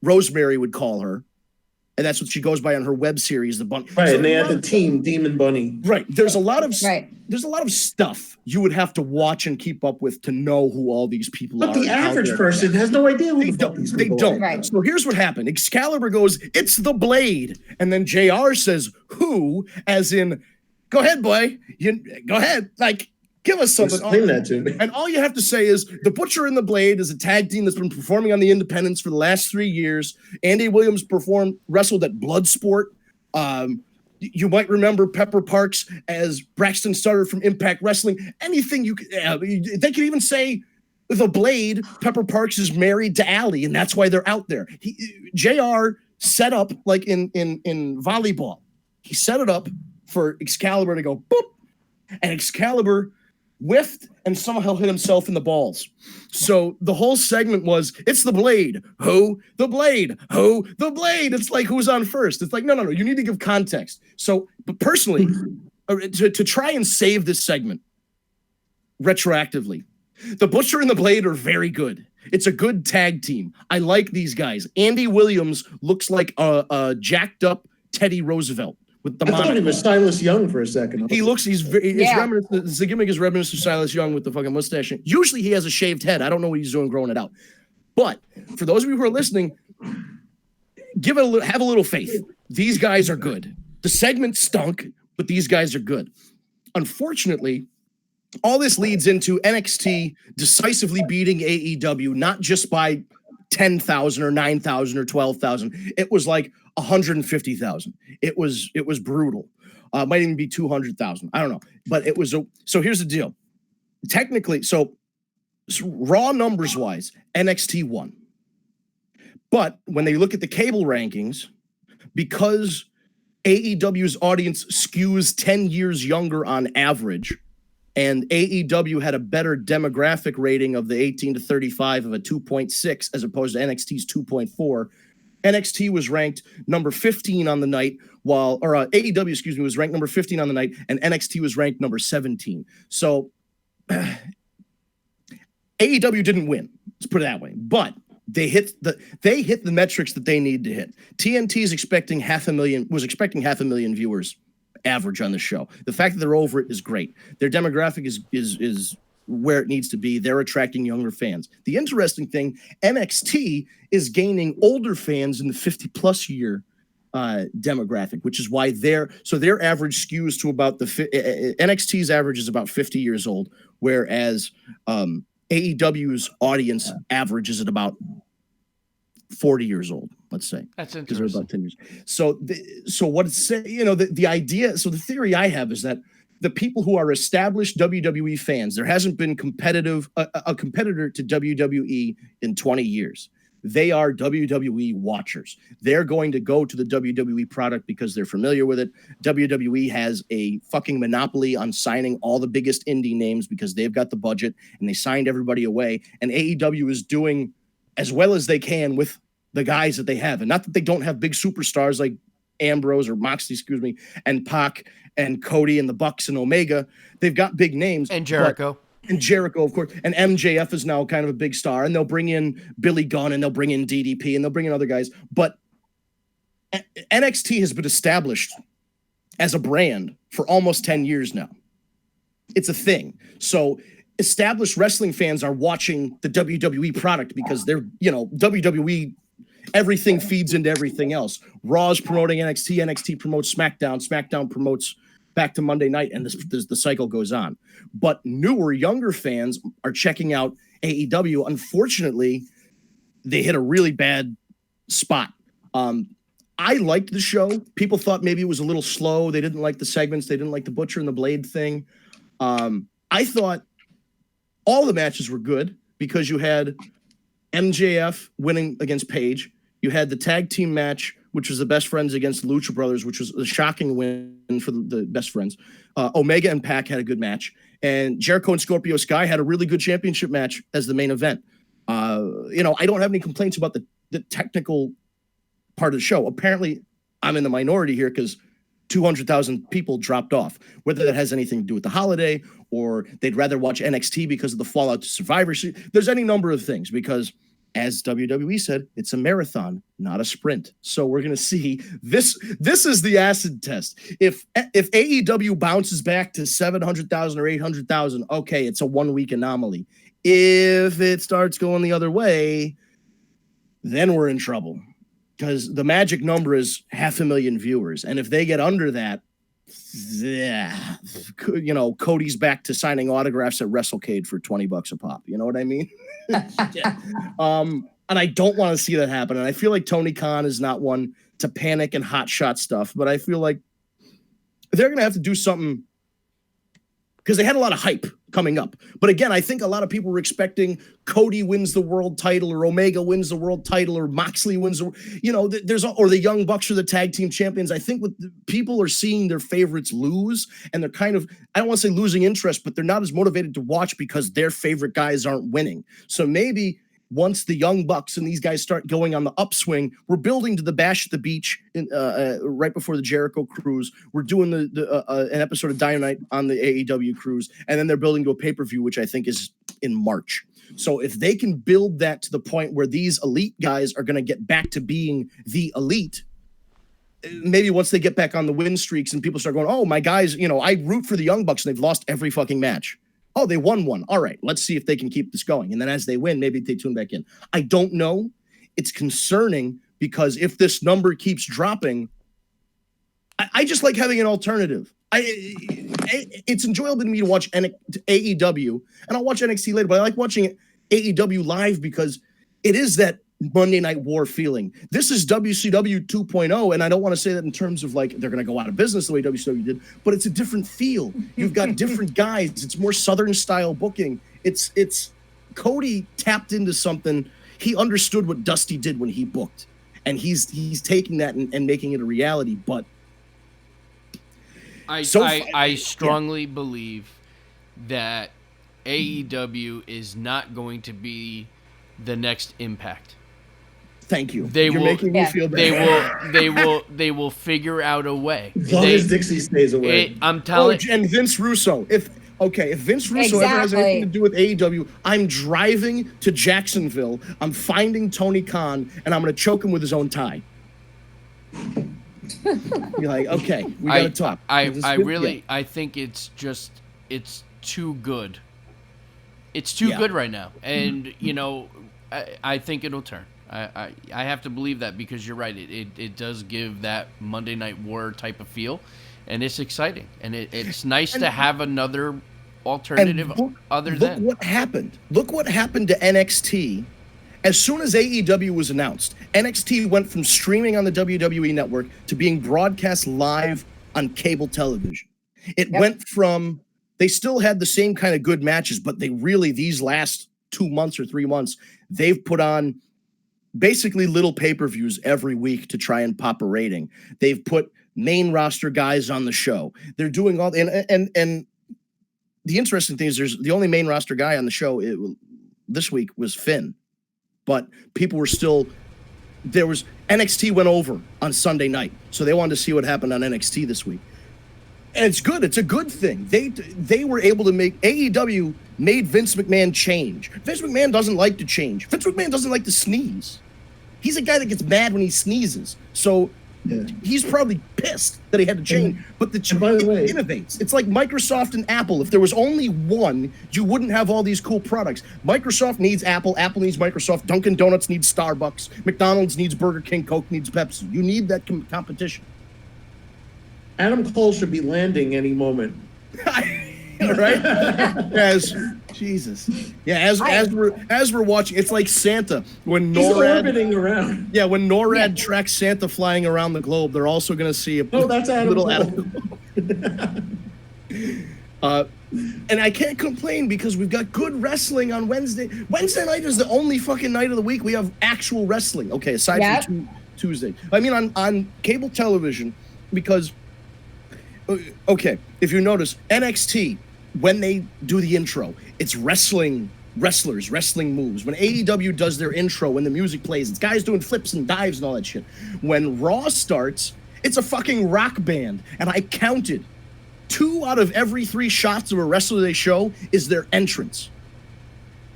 Rosemary would call her. And that's what she goes by on her web series, the Bunny. Right, so and they had the team, Demon Bunny. Right. There's a lot of stuff you would have to watch and keep up with to know who all these people are. But the average person has no idea who these people are. Right. So here's what happened. Excalibur goes, "It's the Blade." And then JR says, "Who?" As in, go ahead, boy. Go ahead. Like, give us something. Explain that to me. And all you have to say is the Butcher and the Blade is a tag team that's been performing on the independents for the last 3 years. Andy Williams wrestled at Bloodsport. You might remember Pepper Parks as Braxton Sutter from Impact Wrestling. Anything they could even say the Blade, Pepper Parks is married to Allie, and that's why they're out there. JR set up like in volleyball. He set it up for Excalibur to go boop, and Excalibur whiffed and somehow hit himself in the balls. So the whole segment was, "It's the Blade. Who? The Blade. Who? The Blade." It's like, who's on first? It's like, no. You need to give context. So, but personally, to try and save this segment retroactively, the Butcher and the Blade are very good. It's a good tag team. I like these guys. Andy Williams looks like a jacked up Teddy Roosevelt. With the I thought he was Silas Young for a second. The gimmick is reminiscent of Silas Young with the fucking mustache. Usually he has a shaved head. I don't know what he's doing growing it out. But for those of you who are listening, have a little faith. These guys are good. The segment stunk, but these guys are good. Unfortunately, all this leads into NXT decisively beating AEW, not just by 10,000 or 9,000 or 12,000. It was like 150,000. It was brutal. Might even be 200,000. I don't know. But it was so here's the deal. Technically, so raw numbers wise, NXT won. But when they look at the cable rankings, because AEW's audience skews 10 years younger on average, and AEW had a better demographic rating of the 18 to 35 of a 2.6 as opposed to NXT's 2.4. NXT was ranked number 15 on the night, while AEW, was ranked number 15 on the night, and NXT was ranked number 17. So AEW didn't win. Let's put it that way. But they hit the metrics that they need to hit. TNT was expecting 500,000 viewers average on the show. The fact that they're over it is great. Their demographic is where it needs to be. They're attracting younger fans. The interesting thing, NXT is gaining older fans in the 50+ year demographic, which is why their average skews to about NXT's average is about 50 years old, whereas AEW's audience average is at about 40 years old, let's say. That's interesting. Because they're about 10 years. So what it's saying, the idea, so the theory I have is that the people who are established WWE fans, there hasn't been a competitor to WWE in 20 years. They are WWE watchers. They're going to go to the WWE product because they're familiar with it. WWE has a fucking monopoly on signing all the biggest indie names because they've got the budget and they signed everybody away. And AEW is doing as well as they can with the guys that they have. And not that they don't have big superstars like Ambrose or Moxley, and Pac and Cody and the Bucks and Omega. They've got big names. And Jericho. And Jericho, of course. And MJF is now kind of a big star. And they'll bring in Billy Gunn and they'll bring in DDP and they'll bring in other guys. But NXT has been established as a brand for almost 10 years now. It's a thing. So established wrestling fans are watching the WWE product because they're, WWE, everything feeds into everything else. Raw's promoting NXT, NXT promotes SmackDown, SmackDown promotes back to Monday night, and the cycle goes on. But newer, younger fans are checking out AEW. Unfortunately, they hit a really bad spot. I liked the show. People thought maybe it was a little slow. They didn't like the segments. They didn't like the Butcher and the Blade thing. I thought all the matches were good because you had MJF winning against Paige. You had the tag team match, which was the Best Friends against the Lucha Brothers, which was a shocking win for the Best Friends. Omega and Pac had a good match. And Jericho and Scorpio Sky had a really good championship match as the main event. I don't have any complaints about the technical part of the show. Apparently, I'm in the minority here because 200,000 people dropped off. Whether that has anything to do with the holiday or they'd rather watch NXT because of the fallout to Survivor Series. There's any number of things because, as WWE said, it's a marathon, not a sprint. So we're going to see this. This is the acid test. If AEW bounces back to 700,000 or 800,000, okay, it's a 1 week anomaly. If it starts going the other way, then we're in trouble because the magic number is 500,000 viewers. And if they get under that, Cody's back to signing autographs at WrestleCade for $20 a pop. You know what I mean? Yeah. And I don't want to see that happen. And I feel like Tony Khan is not one to panic and hot shot stuff, but I feel like they're going to have to do something because they had a lot of hype coming up. But again, I think a lot of people were expecting Cody wins the world title or Omega wins the world title or Moxley wins, or the Young Bucks are the tag team champions. I think people are seeing their favorites lose and they're kind of, I don't want to say losing interest, but they're not as motivated to watch because their favorite guys aren't winning. So maybe once the Young Bucks and these guys start going on the upswing, we're building to the Bash at the Beach right before the Jericho cruise. We're doing an episode of Dynamite on the AEW cruise, and then they're building to a pay-per-view, which I think is in March. So if they can build that to the point where these elite guys are going to get back to being the elite, maybe once they get back on the win streaks and people start going, oh, my guys, I root for the Young Bucks and they've lost every fucking match. Oh, they won one. All right, let's see if they can keep this going. And then as they win, maybe they tune back in. I don't know. It's concerning because if this number keeps dropping, I just like having an alternative. It's enjoyable to me to watch AEW, and I'll watch NXT later, but I like watching AEW live because it is that Monday Night War feeling. This is WCW 2.0, and I don't want to say that in terms of like they're going to go out of business the way WCW did, but it's a different feel. You've got different guys. It's more Southern style booking. It's Cody tapped into something. he understood what Dusty did when he booked, and he's taking that and making it a reality. But I strongly believe that AEW is not going to be the next Impact. Thank you. You're making me feel better. They will figure out a way. As long as Dixie stays away. I'm telling. And Vince Russo. If Vince Russo ever has anything to do with AEW, I'm driving to Jacksonville. I'm finding Tony Khan, and I'm going to choke him with his own tie. You're like, okay, we got to talk. I think it's too good. It's too good right now, and I think it'll turn. I have to believe that because you're right. It does give that Monday Night War type of feel, and it's exciting, and it's nice to have another alternative other than. Look what happened. Look what happened to NXT. As soon as AEW was announced, NXT went from streaming on the WWE Network to being broadcast live on cable television. It went from, they still had the same kind of good matches, but they really, these last 2 months or 3 months, they've put on basically little pay-per-views every week to try and pop a rating. They've put main roster guys on the show. They're doing all, and the interesting thing is the only main roster guy on the show this week was Finn. But people were still, NXT went over on Sunday night. So they wanted to see what happened on NXT this week. And it's good. It's a good thing. They were able to AEW made Vince McMahon change. Vince McMahon doesn't like to change. Vince McMahon doesn't like to sneeze. He's a guy that gets mad when he sneezes. So he's probably pissed that he had to change. But it innovates. It's like Microsoft and Apple. If there was only one, you wouldn't have all these cool products. Microsoft needs Apple. Apple needs Microsoft. Dunkin' Donuts needs Starbucks. McDonald's needs Burger King. Coke needs Pepsi. You need that competition. Adam Cole should be landing any moment. Right? Jesus. Yeah, as we're watching, it's like Santa when He's NORAD orbiting around. Yeah, when NORAD tracks Santa flying around the globe, they're also going to see that's Adam little Cole. And I can't complain because we've got good wrestling on Wednesday. Wednesday night is the only fucking night of the week we have actual wrestling. Okay, aside from Tuesday. I mean on cable television, because if you notice, NXT, when they do the intro, it's wrestling moves. When AEW does their intro, when the music plays, it's guys doing flips and dives and all that shit. When Raw starts, it's a fucking rock band. And I counted 2 out of every 3 shots of a wrestler they show is their entrance.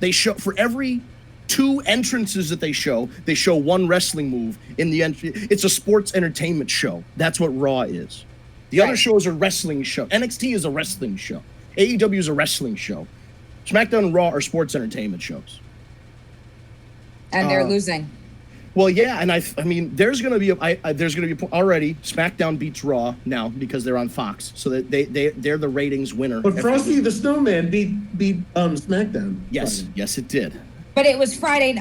They show, for every 2 entrances that they show 1 wrestling move in the entry. It's a sports entertainment show. That's what Raw is. The other shows are wrestling show. NXT is a wrestling show. AEW is a wrestling show. SmackDown and Raw are sports entertainment shows. And they're losing. Well, yeah, and I mean, there's gonna be already SmackDown beats Raw now because they're on Fox, so that they're the ratings winner. But Frosty the Snowman beat SmackDown. Yes, Friday. yes, it did. But it was Friday.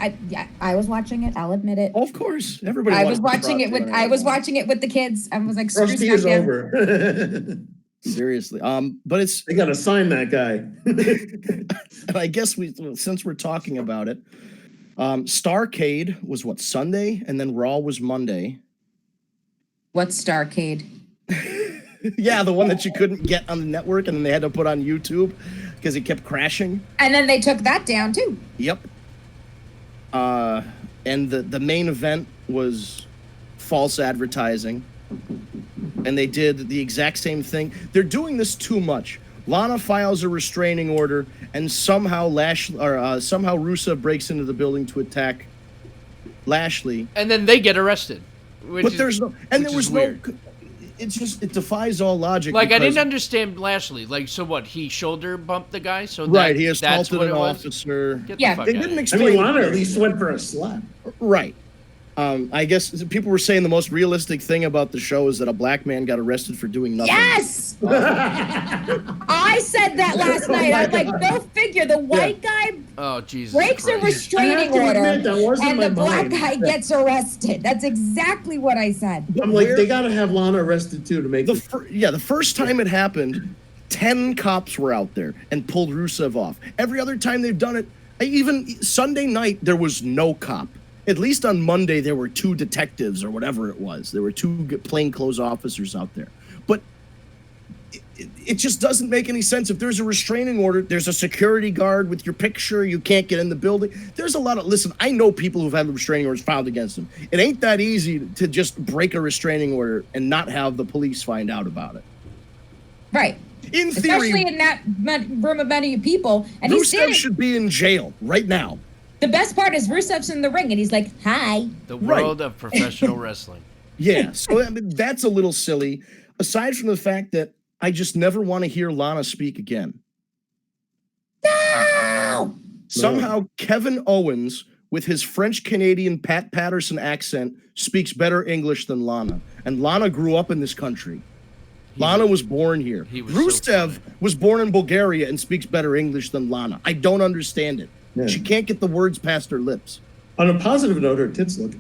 I was watching it. I'll admit it. Oh, of course, everybody. I was watching it with the kids. I was like, Frosty is over. Seriously, but they gotta sign that guy. And I guess since we're talking about it, Starrcade was Sunday, and then Raw was Monday. What's Starrcade? Yeah, the one that you couldn't get on the network, and then they had to put on YouTube because it kept crashing. And then they took that down too. Yep. And the main event was false advertising. And they did the exact same thing. They're doing this too much. Lana files a restraining order, and somehow Rusev breaks into the building to attack Lashley. And then they get arrested. It defies all logic. Like, I didn't understand Lashley. Like, so what? He shoulder bumped the guy? So right, he assaulted an officer. They didn't explain. Lana at least went for a slap. Right. I guess people were saying the most realistic thing about the show is that a black man got arrested for doing nothing. Yes! I said that last night. I'm like, go figure. The white guy breaks a restraining order, and the black guy gets arrested. That's exactly what I said. I'm like, they got to have Lana arrested too to make the first time it happened, 10 cops were out there and pulled Rusev off. Every other time they've done it, Even Sunday night, there was no cop. At least on Monday, there were 2 detectives or whatever it was. There were 2 plainclothes officers out there. But it just doesn't make any sense. If there's a restraining order, there's a security guard with your picture. You can't get in the building. There's a lot of, listen, I know people who've had restraining orders filed against them. It ain't that easy to just break a restraining order and not have the police find out about it. Right. In theory. Especially in that room of many people. And Rusev should be in jail right now. The best part is Rusev's in the ring and he's like, hi. The world of professional wrestling. Yeah. So I mean, that's a little silly. Aside from the fact that I just never want to hear Lana speak again. No! Somehow Kevin Owens, with his French-Canadian Pat Patterson accent, speaks better English than Lana. And Lana grew up in this country. Lana was born here. Rusev was born in Bulgaria and speaks better English than Lana. I don't understand it. Yeah. She can't get the words past her lips. On a positive note, her tits look.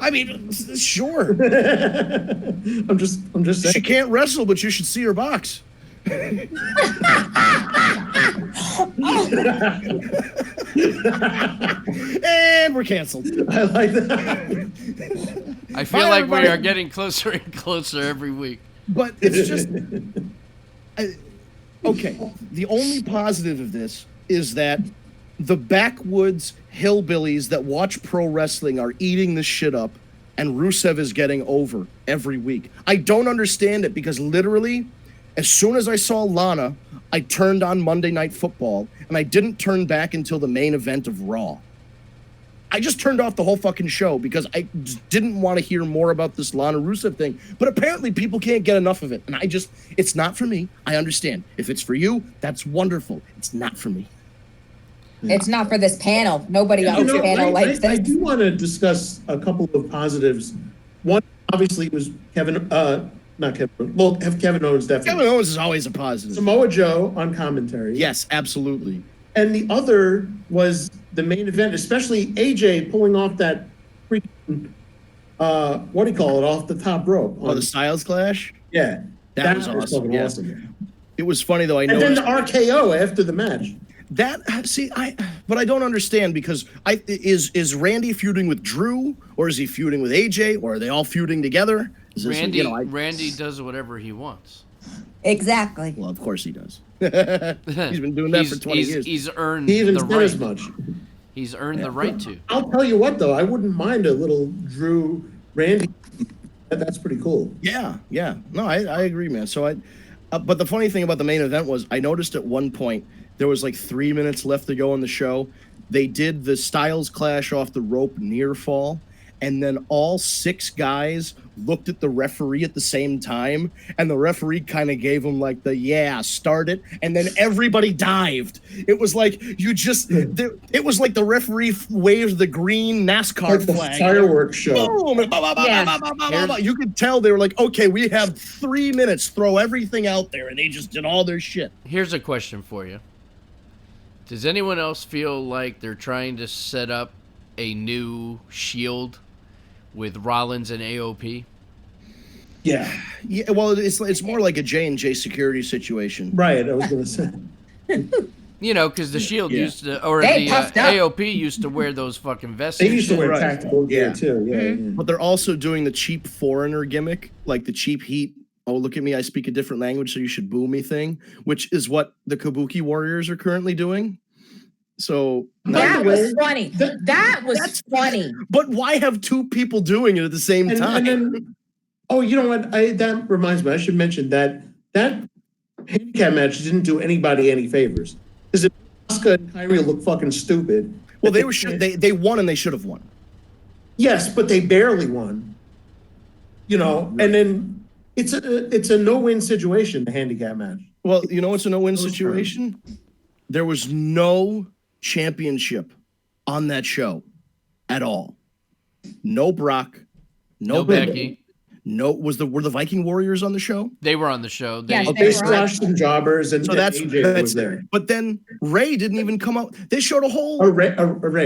I mean, sure. I'm just saying. She can't wrestle, but you should see her box. And we're canceled. I like that. I feel like everybody. We are getting closer and closer every week. But it's just... okay, the only positive of this is that the backwoods hillbillies that watch pro wrestling are eating this shit up, and Rusev is getting over every week. I don't understand it, because literally, as soon as I saw Lana, I turned on Monday Night Football, and I didn't turn back until the main event of Raw. I just turned off the whole fucking show because I didn't want to hear more about this Lana Rusev thing. But apparently people can't get enough of it. And it's not for me. I understand. If it's for you, that's wonderful. It's not for me. It's not for this panel. Nobody on this panel likes this. I do want to discuss a couple of positives. One, obviously, was Kevin Owens definitely. Kevin Owens is always a positive. Samoa Joe on commentary. Yes, absolutely. And the other was the main event, especially AJ pulling off that freaking, what do you call it, off the top rope. The Styles Clash? Yeah. That was awesome. Yeah. Awesome. It was funny, though. And then the RKO after the match. But I don't understand, because is Randy feuding with Drew, or is he feuding with AJ, or are they all feuding together? Randy does whatever he wants. Exactly. Well, of course he does. He's been doing that for 20 years. He's earned he even the said right. As much. He's earned the right to. I'll tell you what, though, I wouldn't mind a little Drew Randy. That's pretty cool. Yeah. No, I agree, man. So but the funny thing about the main event was, I noticed at one point there was like 3 minutes left to go on the show. They did the Styles Clash off the rope near fall, and then all 6 guys looked at the referee at the same time, and the referee kind of gave them like start it, and then everybody dived. It was like it was like the referee waved the green NASCAR flag. Fireworks show. Boom, you could tell they were like, okay, we have 3 minutes, throw everything out there, and they just did all their shit. Here's a question for you. Does anyone else feel like they're trying to set up a new Shield with Rollins and AOP? Yeah. Well, it's more like a J&J security situation. Right, I was going to say. Because the Shield used to, or the AOP used to wear those fucking vests. They used to wear tactical gear too. Yeah. But they're also doing the cheap foreigner gimmick, like the cheap heat. Oh, look at me, I speak a different language, so you should boo me thing, which is what the Kabuki Warriors are currently doing. So that was funny. That was funny. But why have 2 people doing it at the same time? And then, oh, you know what? That reminds me. I should mention that handicap match didn't do anybody any favors. Because if Asuka and Kyrie look fucking stupid. Well, they won, and they should have won. Yes, but they barely won. And then it's a no-win situation, the handicap match. Well, it's a no-win situation. There was no championship on that show at all. No Brock, no Becky. No, were the Viking Warriors on the show? They were on the show. They squashed some jobbers, and so that's was there. But then Ray didn't even come out. They showed a whole Ray,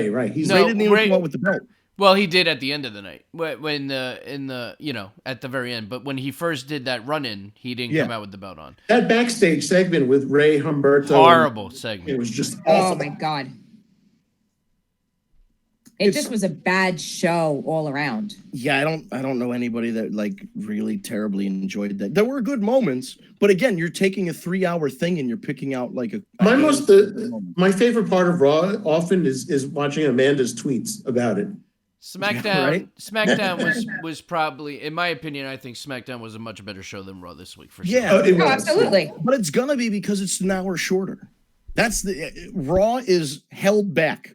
right? Ray didn't even come out with the belt. Well, he did at the end of the night, when at the very end. But when he first did that run-in, he didn't come out with the belt on. That backstage segment with Ray Humberto, horrible segment. It was just awesome. Oh my god. It just was a bad show all around. Yeah, I don't know anybody that like really terribly enjoyed that. There were good moments, but again, you're taking a 3-hour thing and you're picking out like my favorite part of Raw often is watching Amanda's tweets about it. SmackDown, yeah, right? SmackDown was probably, in my opinion, I think SmackDown was a much better show than Raw this week for sure. Yeah, it was. Absolutely. But it's gonna be because it's an hour shorter. That's Raw is held back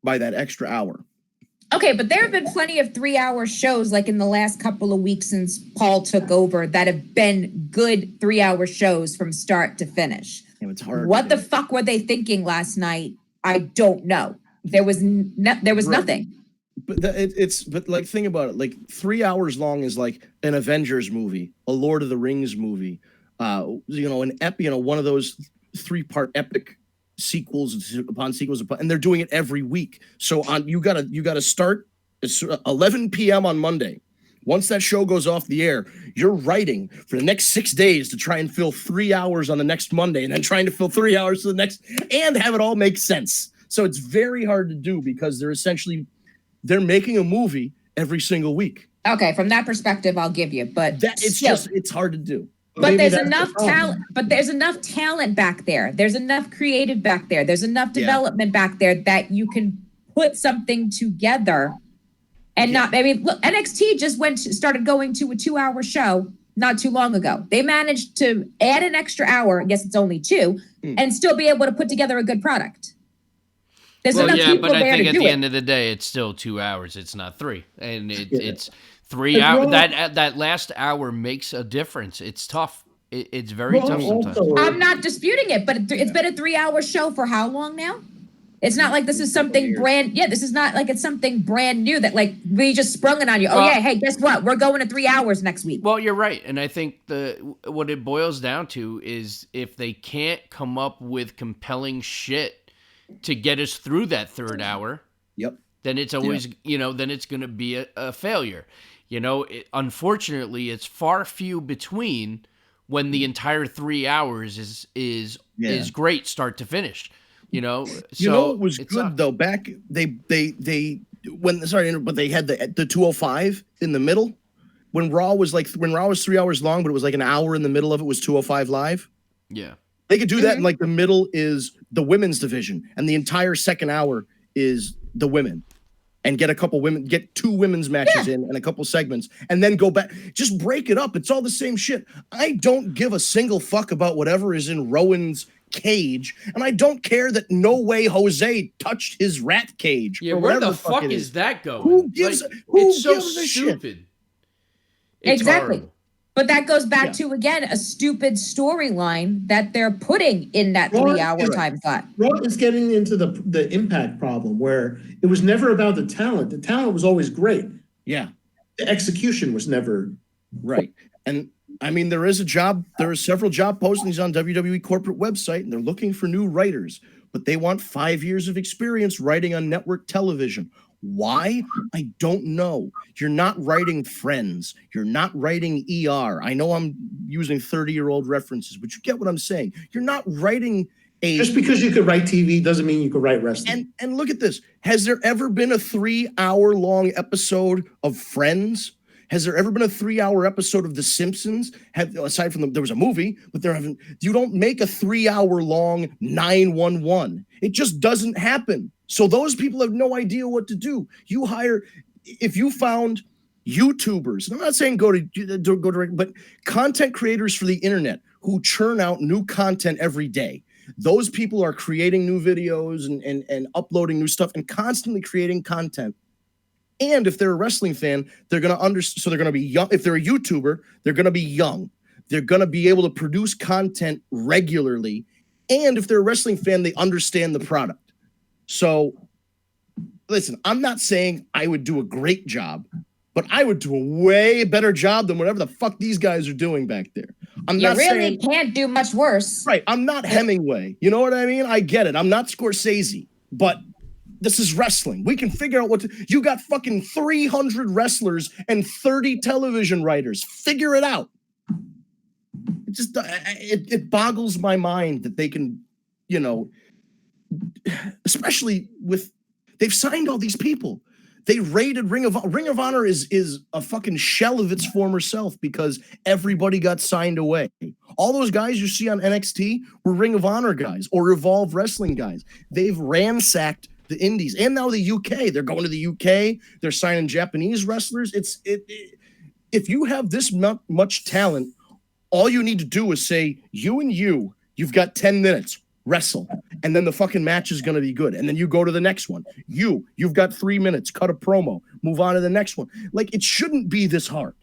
by that extra hour. Okay, but there have been plenty of 3-hour shows like in the last couple of weeks since Paul took over that have been good 3-hour shows from start to finish. Yeah, it's hard. What the fuck were they thinking last night? I don't know. There was nothing. But but like think about it. Like 3 hours long is like an Avengers movie, a Lord of the Rings movie, one of those 3-part epic sequels upon sequels upon, and they're doing it every week. So you gotta start. It's 11 p.m. on Monday. Once that show goes off the air, you're writing for the next 6 days to try and fill 3 hours on the next Monday, and then trying to fill 3 hours to the next, and have it all make sense. So it's very hard to do because they're making a movie every single week. Okay, from that perspective, I'll give you, but it's hard to do. But there's enough talent. But there's enough talent back there. There's enough creative back there. There's enough development back there that you can put something together, and not. I mean, look, NXT just started going to a 2-hour show not too long ago. They managed to add an extra hour. I guess it's only 2, and still be able to put together a good product. There's enough people but I there think to at do the it. end of the day, it's still 2 hours. It's not 3, and it's 3 hours. That last hour makes a difference. It's tough. It's very tough sometimes. I'm not disputing it, but it's been a 3-hour show for how long now? It's not like this is something this is not like it's something brand new that like we just sprung it on you. Hey, guess what? We're going to 3 hours next week. Well, you're right. And I think what it boils down to is if they can't come up with compelling shit to get us through that third hour, then it's always, then it's going to be a failure. Unfortunately, it's far few between when the entire 3 hours is great start to finish. It was good though. Back they had the 205 in the middle when Raw was 3 hours long, but it was like an hour in the middle of it was 205 live. Yeah. They could do that, and like the middle is the women's division, and the entire second hour is the women, and get 2 women's matches in and a couple segments, and then go back. Just break it up. It's all the same shit. I don't give a single fuck about whatever is in Rowan's cage, and I don't care that No Way Jose touched his rat cage. Yeah, where the fuck is that going? Who gives? It's so stupid. Exactly. Horrible. But that goes back to, again, a stupid storyline that they're putting in that 3-hour time slot. Raw is getting into the impact problem where it was never about the talent. The talent was always great. Yeah. The execution was never. Right. And I mean, there are several job postings on WWE corporate website, and they're looking for new writers, but they want 5 years of experience writing on network television. Why? I don't know. You're not writing Friends. You're not writing ER. I know I'm using 30-year-old references, but you get what I'm saying. You're not writing just because you could write TV doesn't mean you could write wrestling. And look at this. Has there ever been a 3-hour-long episode of Friends? Has there ever been a 3-hour episode of The Simpsons? Aside from there was a movie, but you don't make a 3-hour-long 911. It just doesn't happen. So those people have no idea what to do. If you found YouTubers, I'm not saying go direct, but content creators for the internet who churn out new content every day. Those people are creating new videos and uploading new stuff and constantly creating content. And if they're a wrestling fan, they're going to understand. So they're going to be young. If they're a YouTuber, they're going to be young. They're going to be able to produce content regularly. And if they're a wrestling fan, they understand the product. So listen, I'm not saying I would do a great job, but I would do a way better job than whatever the fuck these guys are doing back there. Can't do much worse. Right. I'm not Hemingway. You know what I mean? I get it. I'm not Scorsese, but this is wrestling. We can figure out you got fucking 300 wrestlers and 30 television writers. Figure it out. It boggles my mind that they can, especially they've signed all these people. They raided Ring of Honor is a fucking shell of its former self because everybody got signed away. All those guys you see on NXT were Ring of Honor guys or Evolve Wrestling guys. They've ransacked the indies and now the UK. They're going to the UK. They're signing Japanese wrestlers. If you have this much talent, all you need to do is say, you've got 10 minutes, wrestle. And then the fucking match is going to be good. And then you go to the next one. You've got 3 minutes, cut a promo, move on to the next one. Like, it shouldn't be this hard.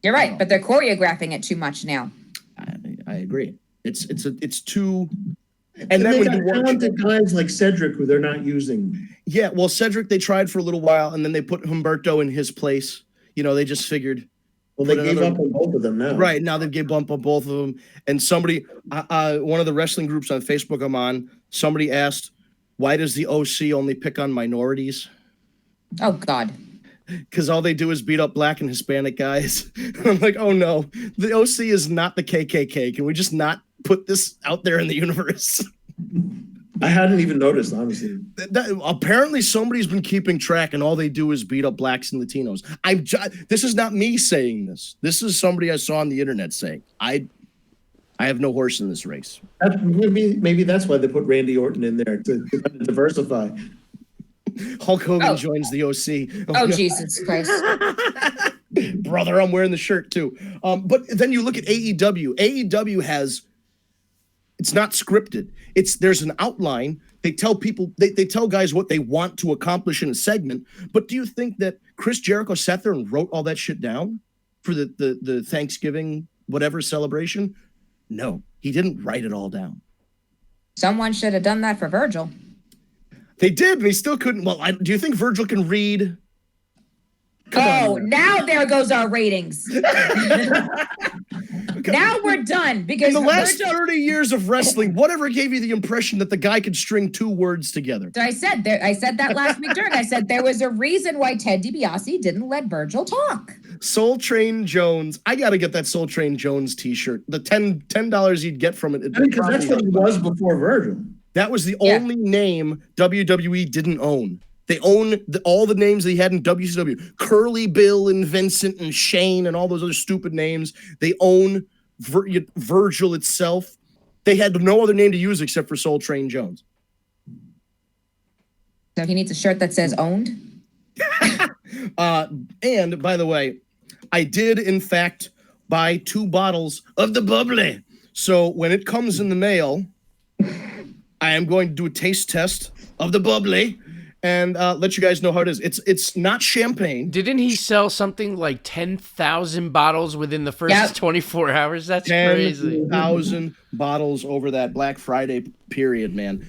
You're right, but they're choreographing it too much now. I agree. It's too... And then when you talented guys like Cedric, who they're not using. Yeah, well, Cedric, they tried for a little while, and then they put Humberto in his place. They just figured... Well, they gave up on both of them now. Right, now they gave up on both of them. And somebody, one of the wrestling groups on Facebook I'm on, somebody asked, why does the OC only pick on minorities? Oh, God. Because all they do is beat up Black and Hispanic guys. I'm like, oh, no. The OC is not the KKK. Can we just not put this out there in the universe? I hadn't even noticed, honestly. Apparently, somebody's been keeping track, and all they do is beat up Blacks and Latinos. This is not me saying this. This is somebody I saw on the internet saying. I have no horse in this race. Maybe that's why they put Randy Orton in there to diversify. Hulk Hogan joins the OC. Oh, Jesus Christ. Brother, I'm wearing the shirt, too. But then you look at AEW. AEW has... It's not scripted. There's an outline. They tell people, they tell guys what they want to accomplish in a segment. But do you think that Chris Jericho sat there and wrote all that shit down for the Thanksgiving whatever celebration? No, he didn't write it all down. Someone should have done that for Virgil. They did, but he still couldn't. Well, do you think Virgil can read? Now there goes our ratings. Now we're done because in the last 30 years of wrestling, whatever gave you the impression that the guy could string two words together? So I said that last week during. I said there was a reason why Ted DiBiase didn't let Virgil talk. Soul Train Jones. I got to get that Soul Train Jones T-shirt. The $10 you'd get from it. Because that's what it was before Virgil. That was the only name WWE didn't own. They own all the names they had in WCW. Curly Bill and Vincent and Shane and all those other stupid names. They own Virgil itself. They had no other name to use except for Soul Train Jones. So he needs a shirt that says owned? And by the way, I did, in fact, buy 2 bottles of the bubbly. So when it comes in the mail, I am going to do a taste test of the bubbly and let you guys know how it is. It's not champagne. Didn't he sell something like 10,000 bottles within the first 24 hours? That's crazy. 10,000 bottles over that Black Friday period, man.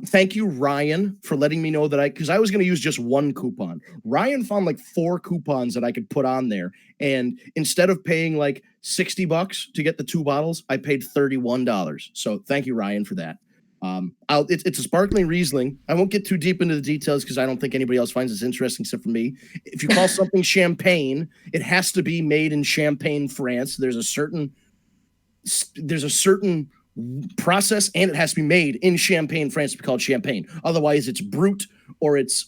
Thank you, Ryan, for letting me know that because I was going to use just 1 coupon. Ryan found like 4 coupons that I could put on there. And instead of paying like $60 to get the 2 bottles, I paid $31. So thank you, Ryan, for that. It's a sparkling Riesling. I won't get too deep into the details because I don't think anybody else finds this interesting except for me. If you call something champagne, it has to be made in Champagne, France. There's a certain process, and it has to be made in Champagne, France to be called champagne. Otherwise, it's brut or it's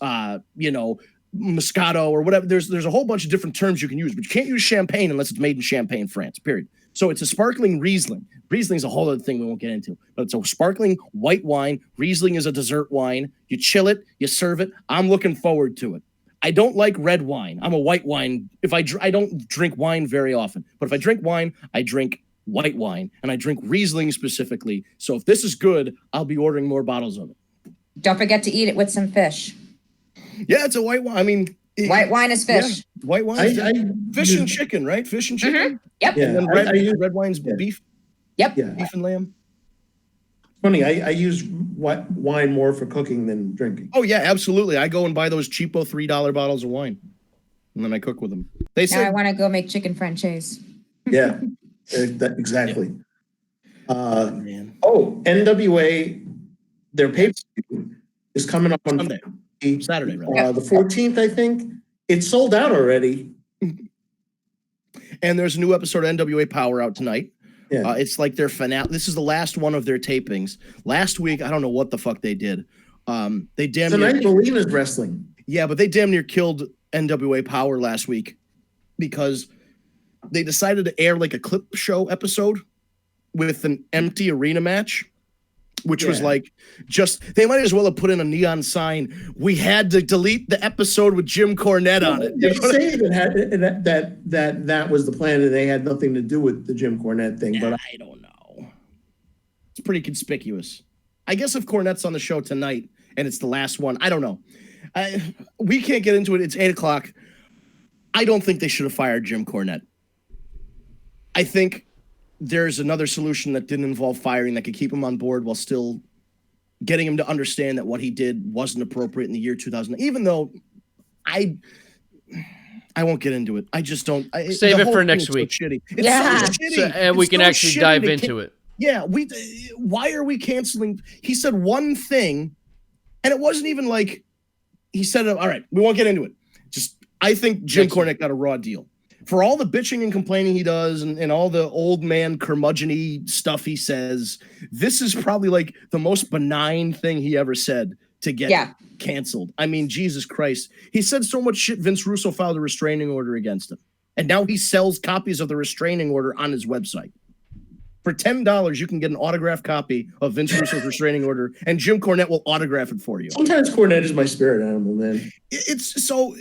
Moscato or whatever. There's a whole bunch of different terms you can use, but you can't use champagne unless it's made in Champagne, France. Period. So it's a sparkling Riesling. Riesling is a whole other thing we won't get into, but it's a sparkling white wine. Riesling is a dessert wine. You chill it, you serve it. I'm looking forward to it. I don't like red wine. I'm a white wine. I don't drink wine very often, but if I drink wine, I drink white wine, and I drink Riesling specifically. So if this is good, I'll be ordering more bottles of it. Don't forget to eat it with some fish. Yeah, it's a white wine. I mean, white wine is fish. Yeah, white wine, fish and chicken, right? Fish and chicken. Mm-hmm. Yep. Yeah, and then red wine's beef. Yep. Yeah. Beef and lamb. Funny, I use wine more for cooking than drinking. Oh yeah, absolutely. I go and buy those cheapo $3 bottles of wine, and then I cook with them. They say I want to go make chicken franchise. Yeah, exactly. Yeah. Man. NWA, their pay-per-view is coming up on Saturday, right? The 14th, I think. It's sold out already. And there's a new episode of NWA Power out tonight. Yeah. It's like their finale. This is the last one of their tapings. Last week, I don't know what the fuck they did. They damn Tonight, Melina's wrestling. Yeah, but they damn near killed NWA Power last week because they decided to air like a clip show episode with an empty arena match, which was like they might as well have put in a neon sign. We had to delete the episode with Jim Cornette on it. They say that was the plan and they had nothing to do with the Jim Cornette thing, but I don't know. It's pretty conspicuous. I guess if Cornette's on the show tonight and it's the last one, I don't know. We can't get into it. It's 8:00. I don't think they should have fired Jim Cornette. I think there's another solution that didn't involve firing that could keep him on board while still getting him to understand that what he did wasn't appropriate in the year 2000. Even though I won't get into it. I just don't. Save it for next week. So shitty. It's so shitty. And we can actually dive into it. Yeah. Why are we canceling? He said one thing, and it wasn't even like he said, all right, we won't get into it. I think Jim Cornette got a raw deal. For all the bitching and complaining he does and all the old man curmudgeon-y stuff he says, this is probably like the most benign thing he ever said to get canceled. I mean, Jesus Christ. He said so much shit, Vince Russo filed a restraining order against him. And now he sells copies of the restraining order on his website. For $10, you can get an autographed copy of Vince Russo's restraining order, and Jim Cornette will autograph it for you. Sometimes Cornette is my spirit animal, man. It's so,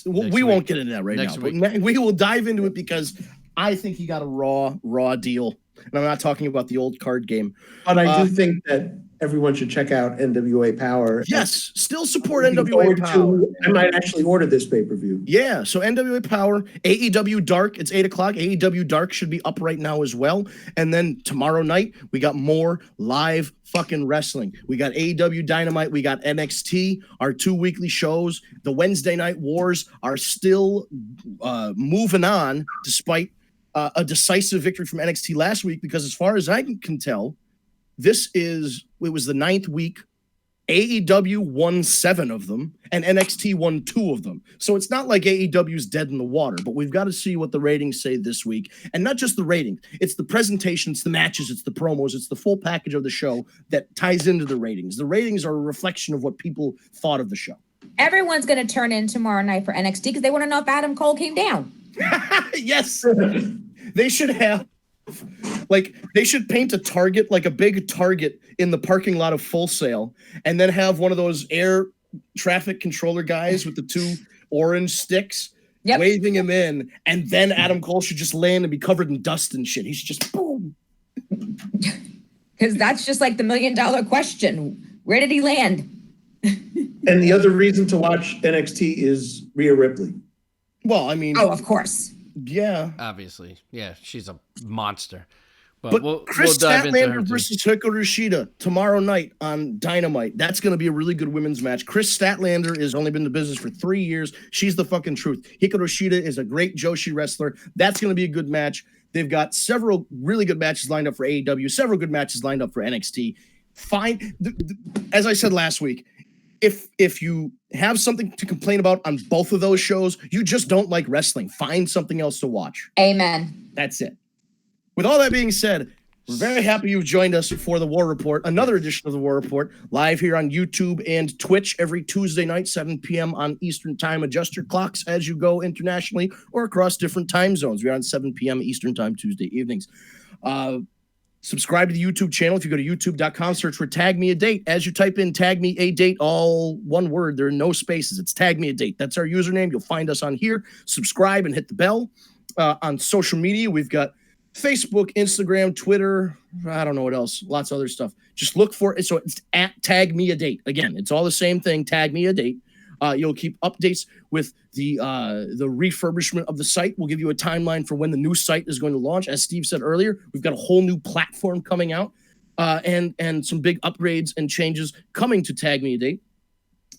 we won't get into that right now. But we will dive into it because I think he got a raw deal. And I'm not talking about the old card game. But I do think that everyone should check out NWA Power. Yes, still support NWA Power. I might actually order this pay-per-view. Yeah, so NWA Power, AEW Dark, it's 8:00. AEW Dark should be up right now as well. And then tomorrow night, we got more live fucking wrestling. We got AEW Dynamite, we got NXT, our 2 weekly shows. The Wednesday Night Wars are still moving on despite a decisive victory from NXT last week, because as far as I can tell, it was the 9th week. AEW won 7 of them, and NXT won 2 of them. So it's not like AEW's dead in the water, but we've got to see what the ratings say this week. And not just the ratings, it's the presentation, it's the matches, it's the promos, it's the full package of the show that ties into the ratings. The ratings are a reflection of what people thought of the show. Everyone's going to turn in tomorrow night for NXT because they want to know if Adam Cole came down. Yes. They should have, they should paint a target, like a big target in the parking lot of Full Sail, and then have one of those air traffic controller guys with the 2 orange sticks waving him in, and then Adam Cole should just land and be covered in dust and shit. He should just boom. Because that's just like the $1 million question. Where did he land? And the other reason to watch NXT is Rhea Ripley. Well, I mean... Oh, of course. Yeah. Obviously. Yeah, she's a monster. But Chris Statlander versus Hikaru Shida tomorrow night on Dynamite. That's going to be a really good women's match. Chris Statlander has only been in the business for 3 years. She's the fucking truth. Hikaru Shida is a great Joshi wrestler. That's going to be a good match. They've got several really good matches lined up for AEW, several good matches lined up for NXT. Fine. As I said last week, if you have something to complain about on both of those shows, you just don't like wrestling. Find something else to watch. Amen. That's it. With all that being said, we're very happy you've joined us for the War Report, another edition of the War Report, live here on YouTube and Twitch every Tuesday night, 7 p.m. on Eastern Time. Adjust your clocks as you go internationally or across different time zones. We're on 7 p.m. Eastern Time Tuesday evenings. Subscribe to the YouTube channel. If you go to youtube.com, search for Tag Me a Date. As you type in Tag Me a Date, all one word, there are no spaces. It's Tag Me a Date. That's our username. You'll find us on here. Subscribe and hit the bell. On social media, we've got Facebook, Instagram, Twitter. I don't know what else. Lots of other stuff. Just look for it. So it's at Tag Me a Date. Again, it's all the same thing. Tag Me a Date. You'll keep updates with the refurbishment of the site. We'll give you a timeline for when the new site is going to launch. As Steve said earlier, we've got a whole new platform coming out, and some big upgrades and changes coming to Tag Me a Date.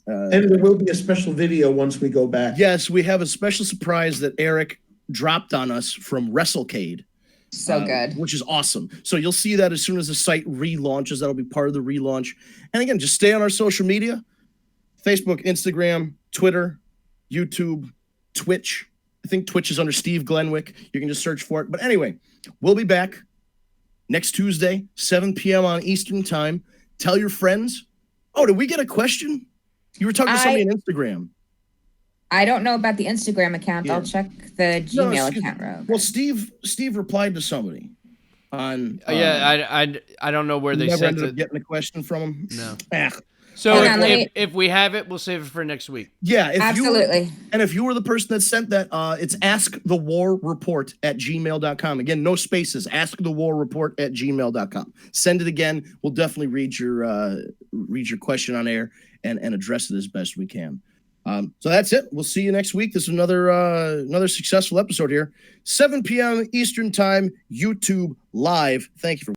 And there will be a special video once we go back. Yes, we have a special surprise that Eric dropped on us from WrestleCade. So good. Which is awesome. So you'll see that as soon as the site relaunches. That'll be part of the relaunch. And again, just stay on our social media. Facebook, Instagram, Twitter, YouTube, Twitch. I think Twitch is under Steve Glenwick. You can just search for it. But anyway, we'll be back next Tuesday, 7 p.m. on Eastern Time. Tell your friends. Oh, did we get a question? You were talking to somebody on Instagram. I don't know about the Instagram account. Yeah. I'll check the Gmail account. Well, Steve replied to somebody on. I don't know where they never sent ended it. Up getting a question from him. No. So if we have it, we'll save it for next week. Yeah, absolutely. If you were the person that sent that, it's askthewarreport@gmail.com. Again, no spaces. Askthewarreport@gmail.com. Send it again. We'll definitely read your question on air and address it as best we can. So that's it. We'll see you next week. This is another successful episode here. 7 p.m. Eastern Time, YouTube Live. Thank you for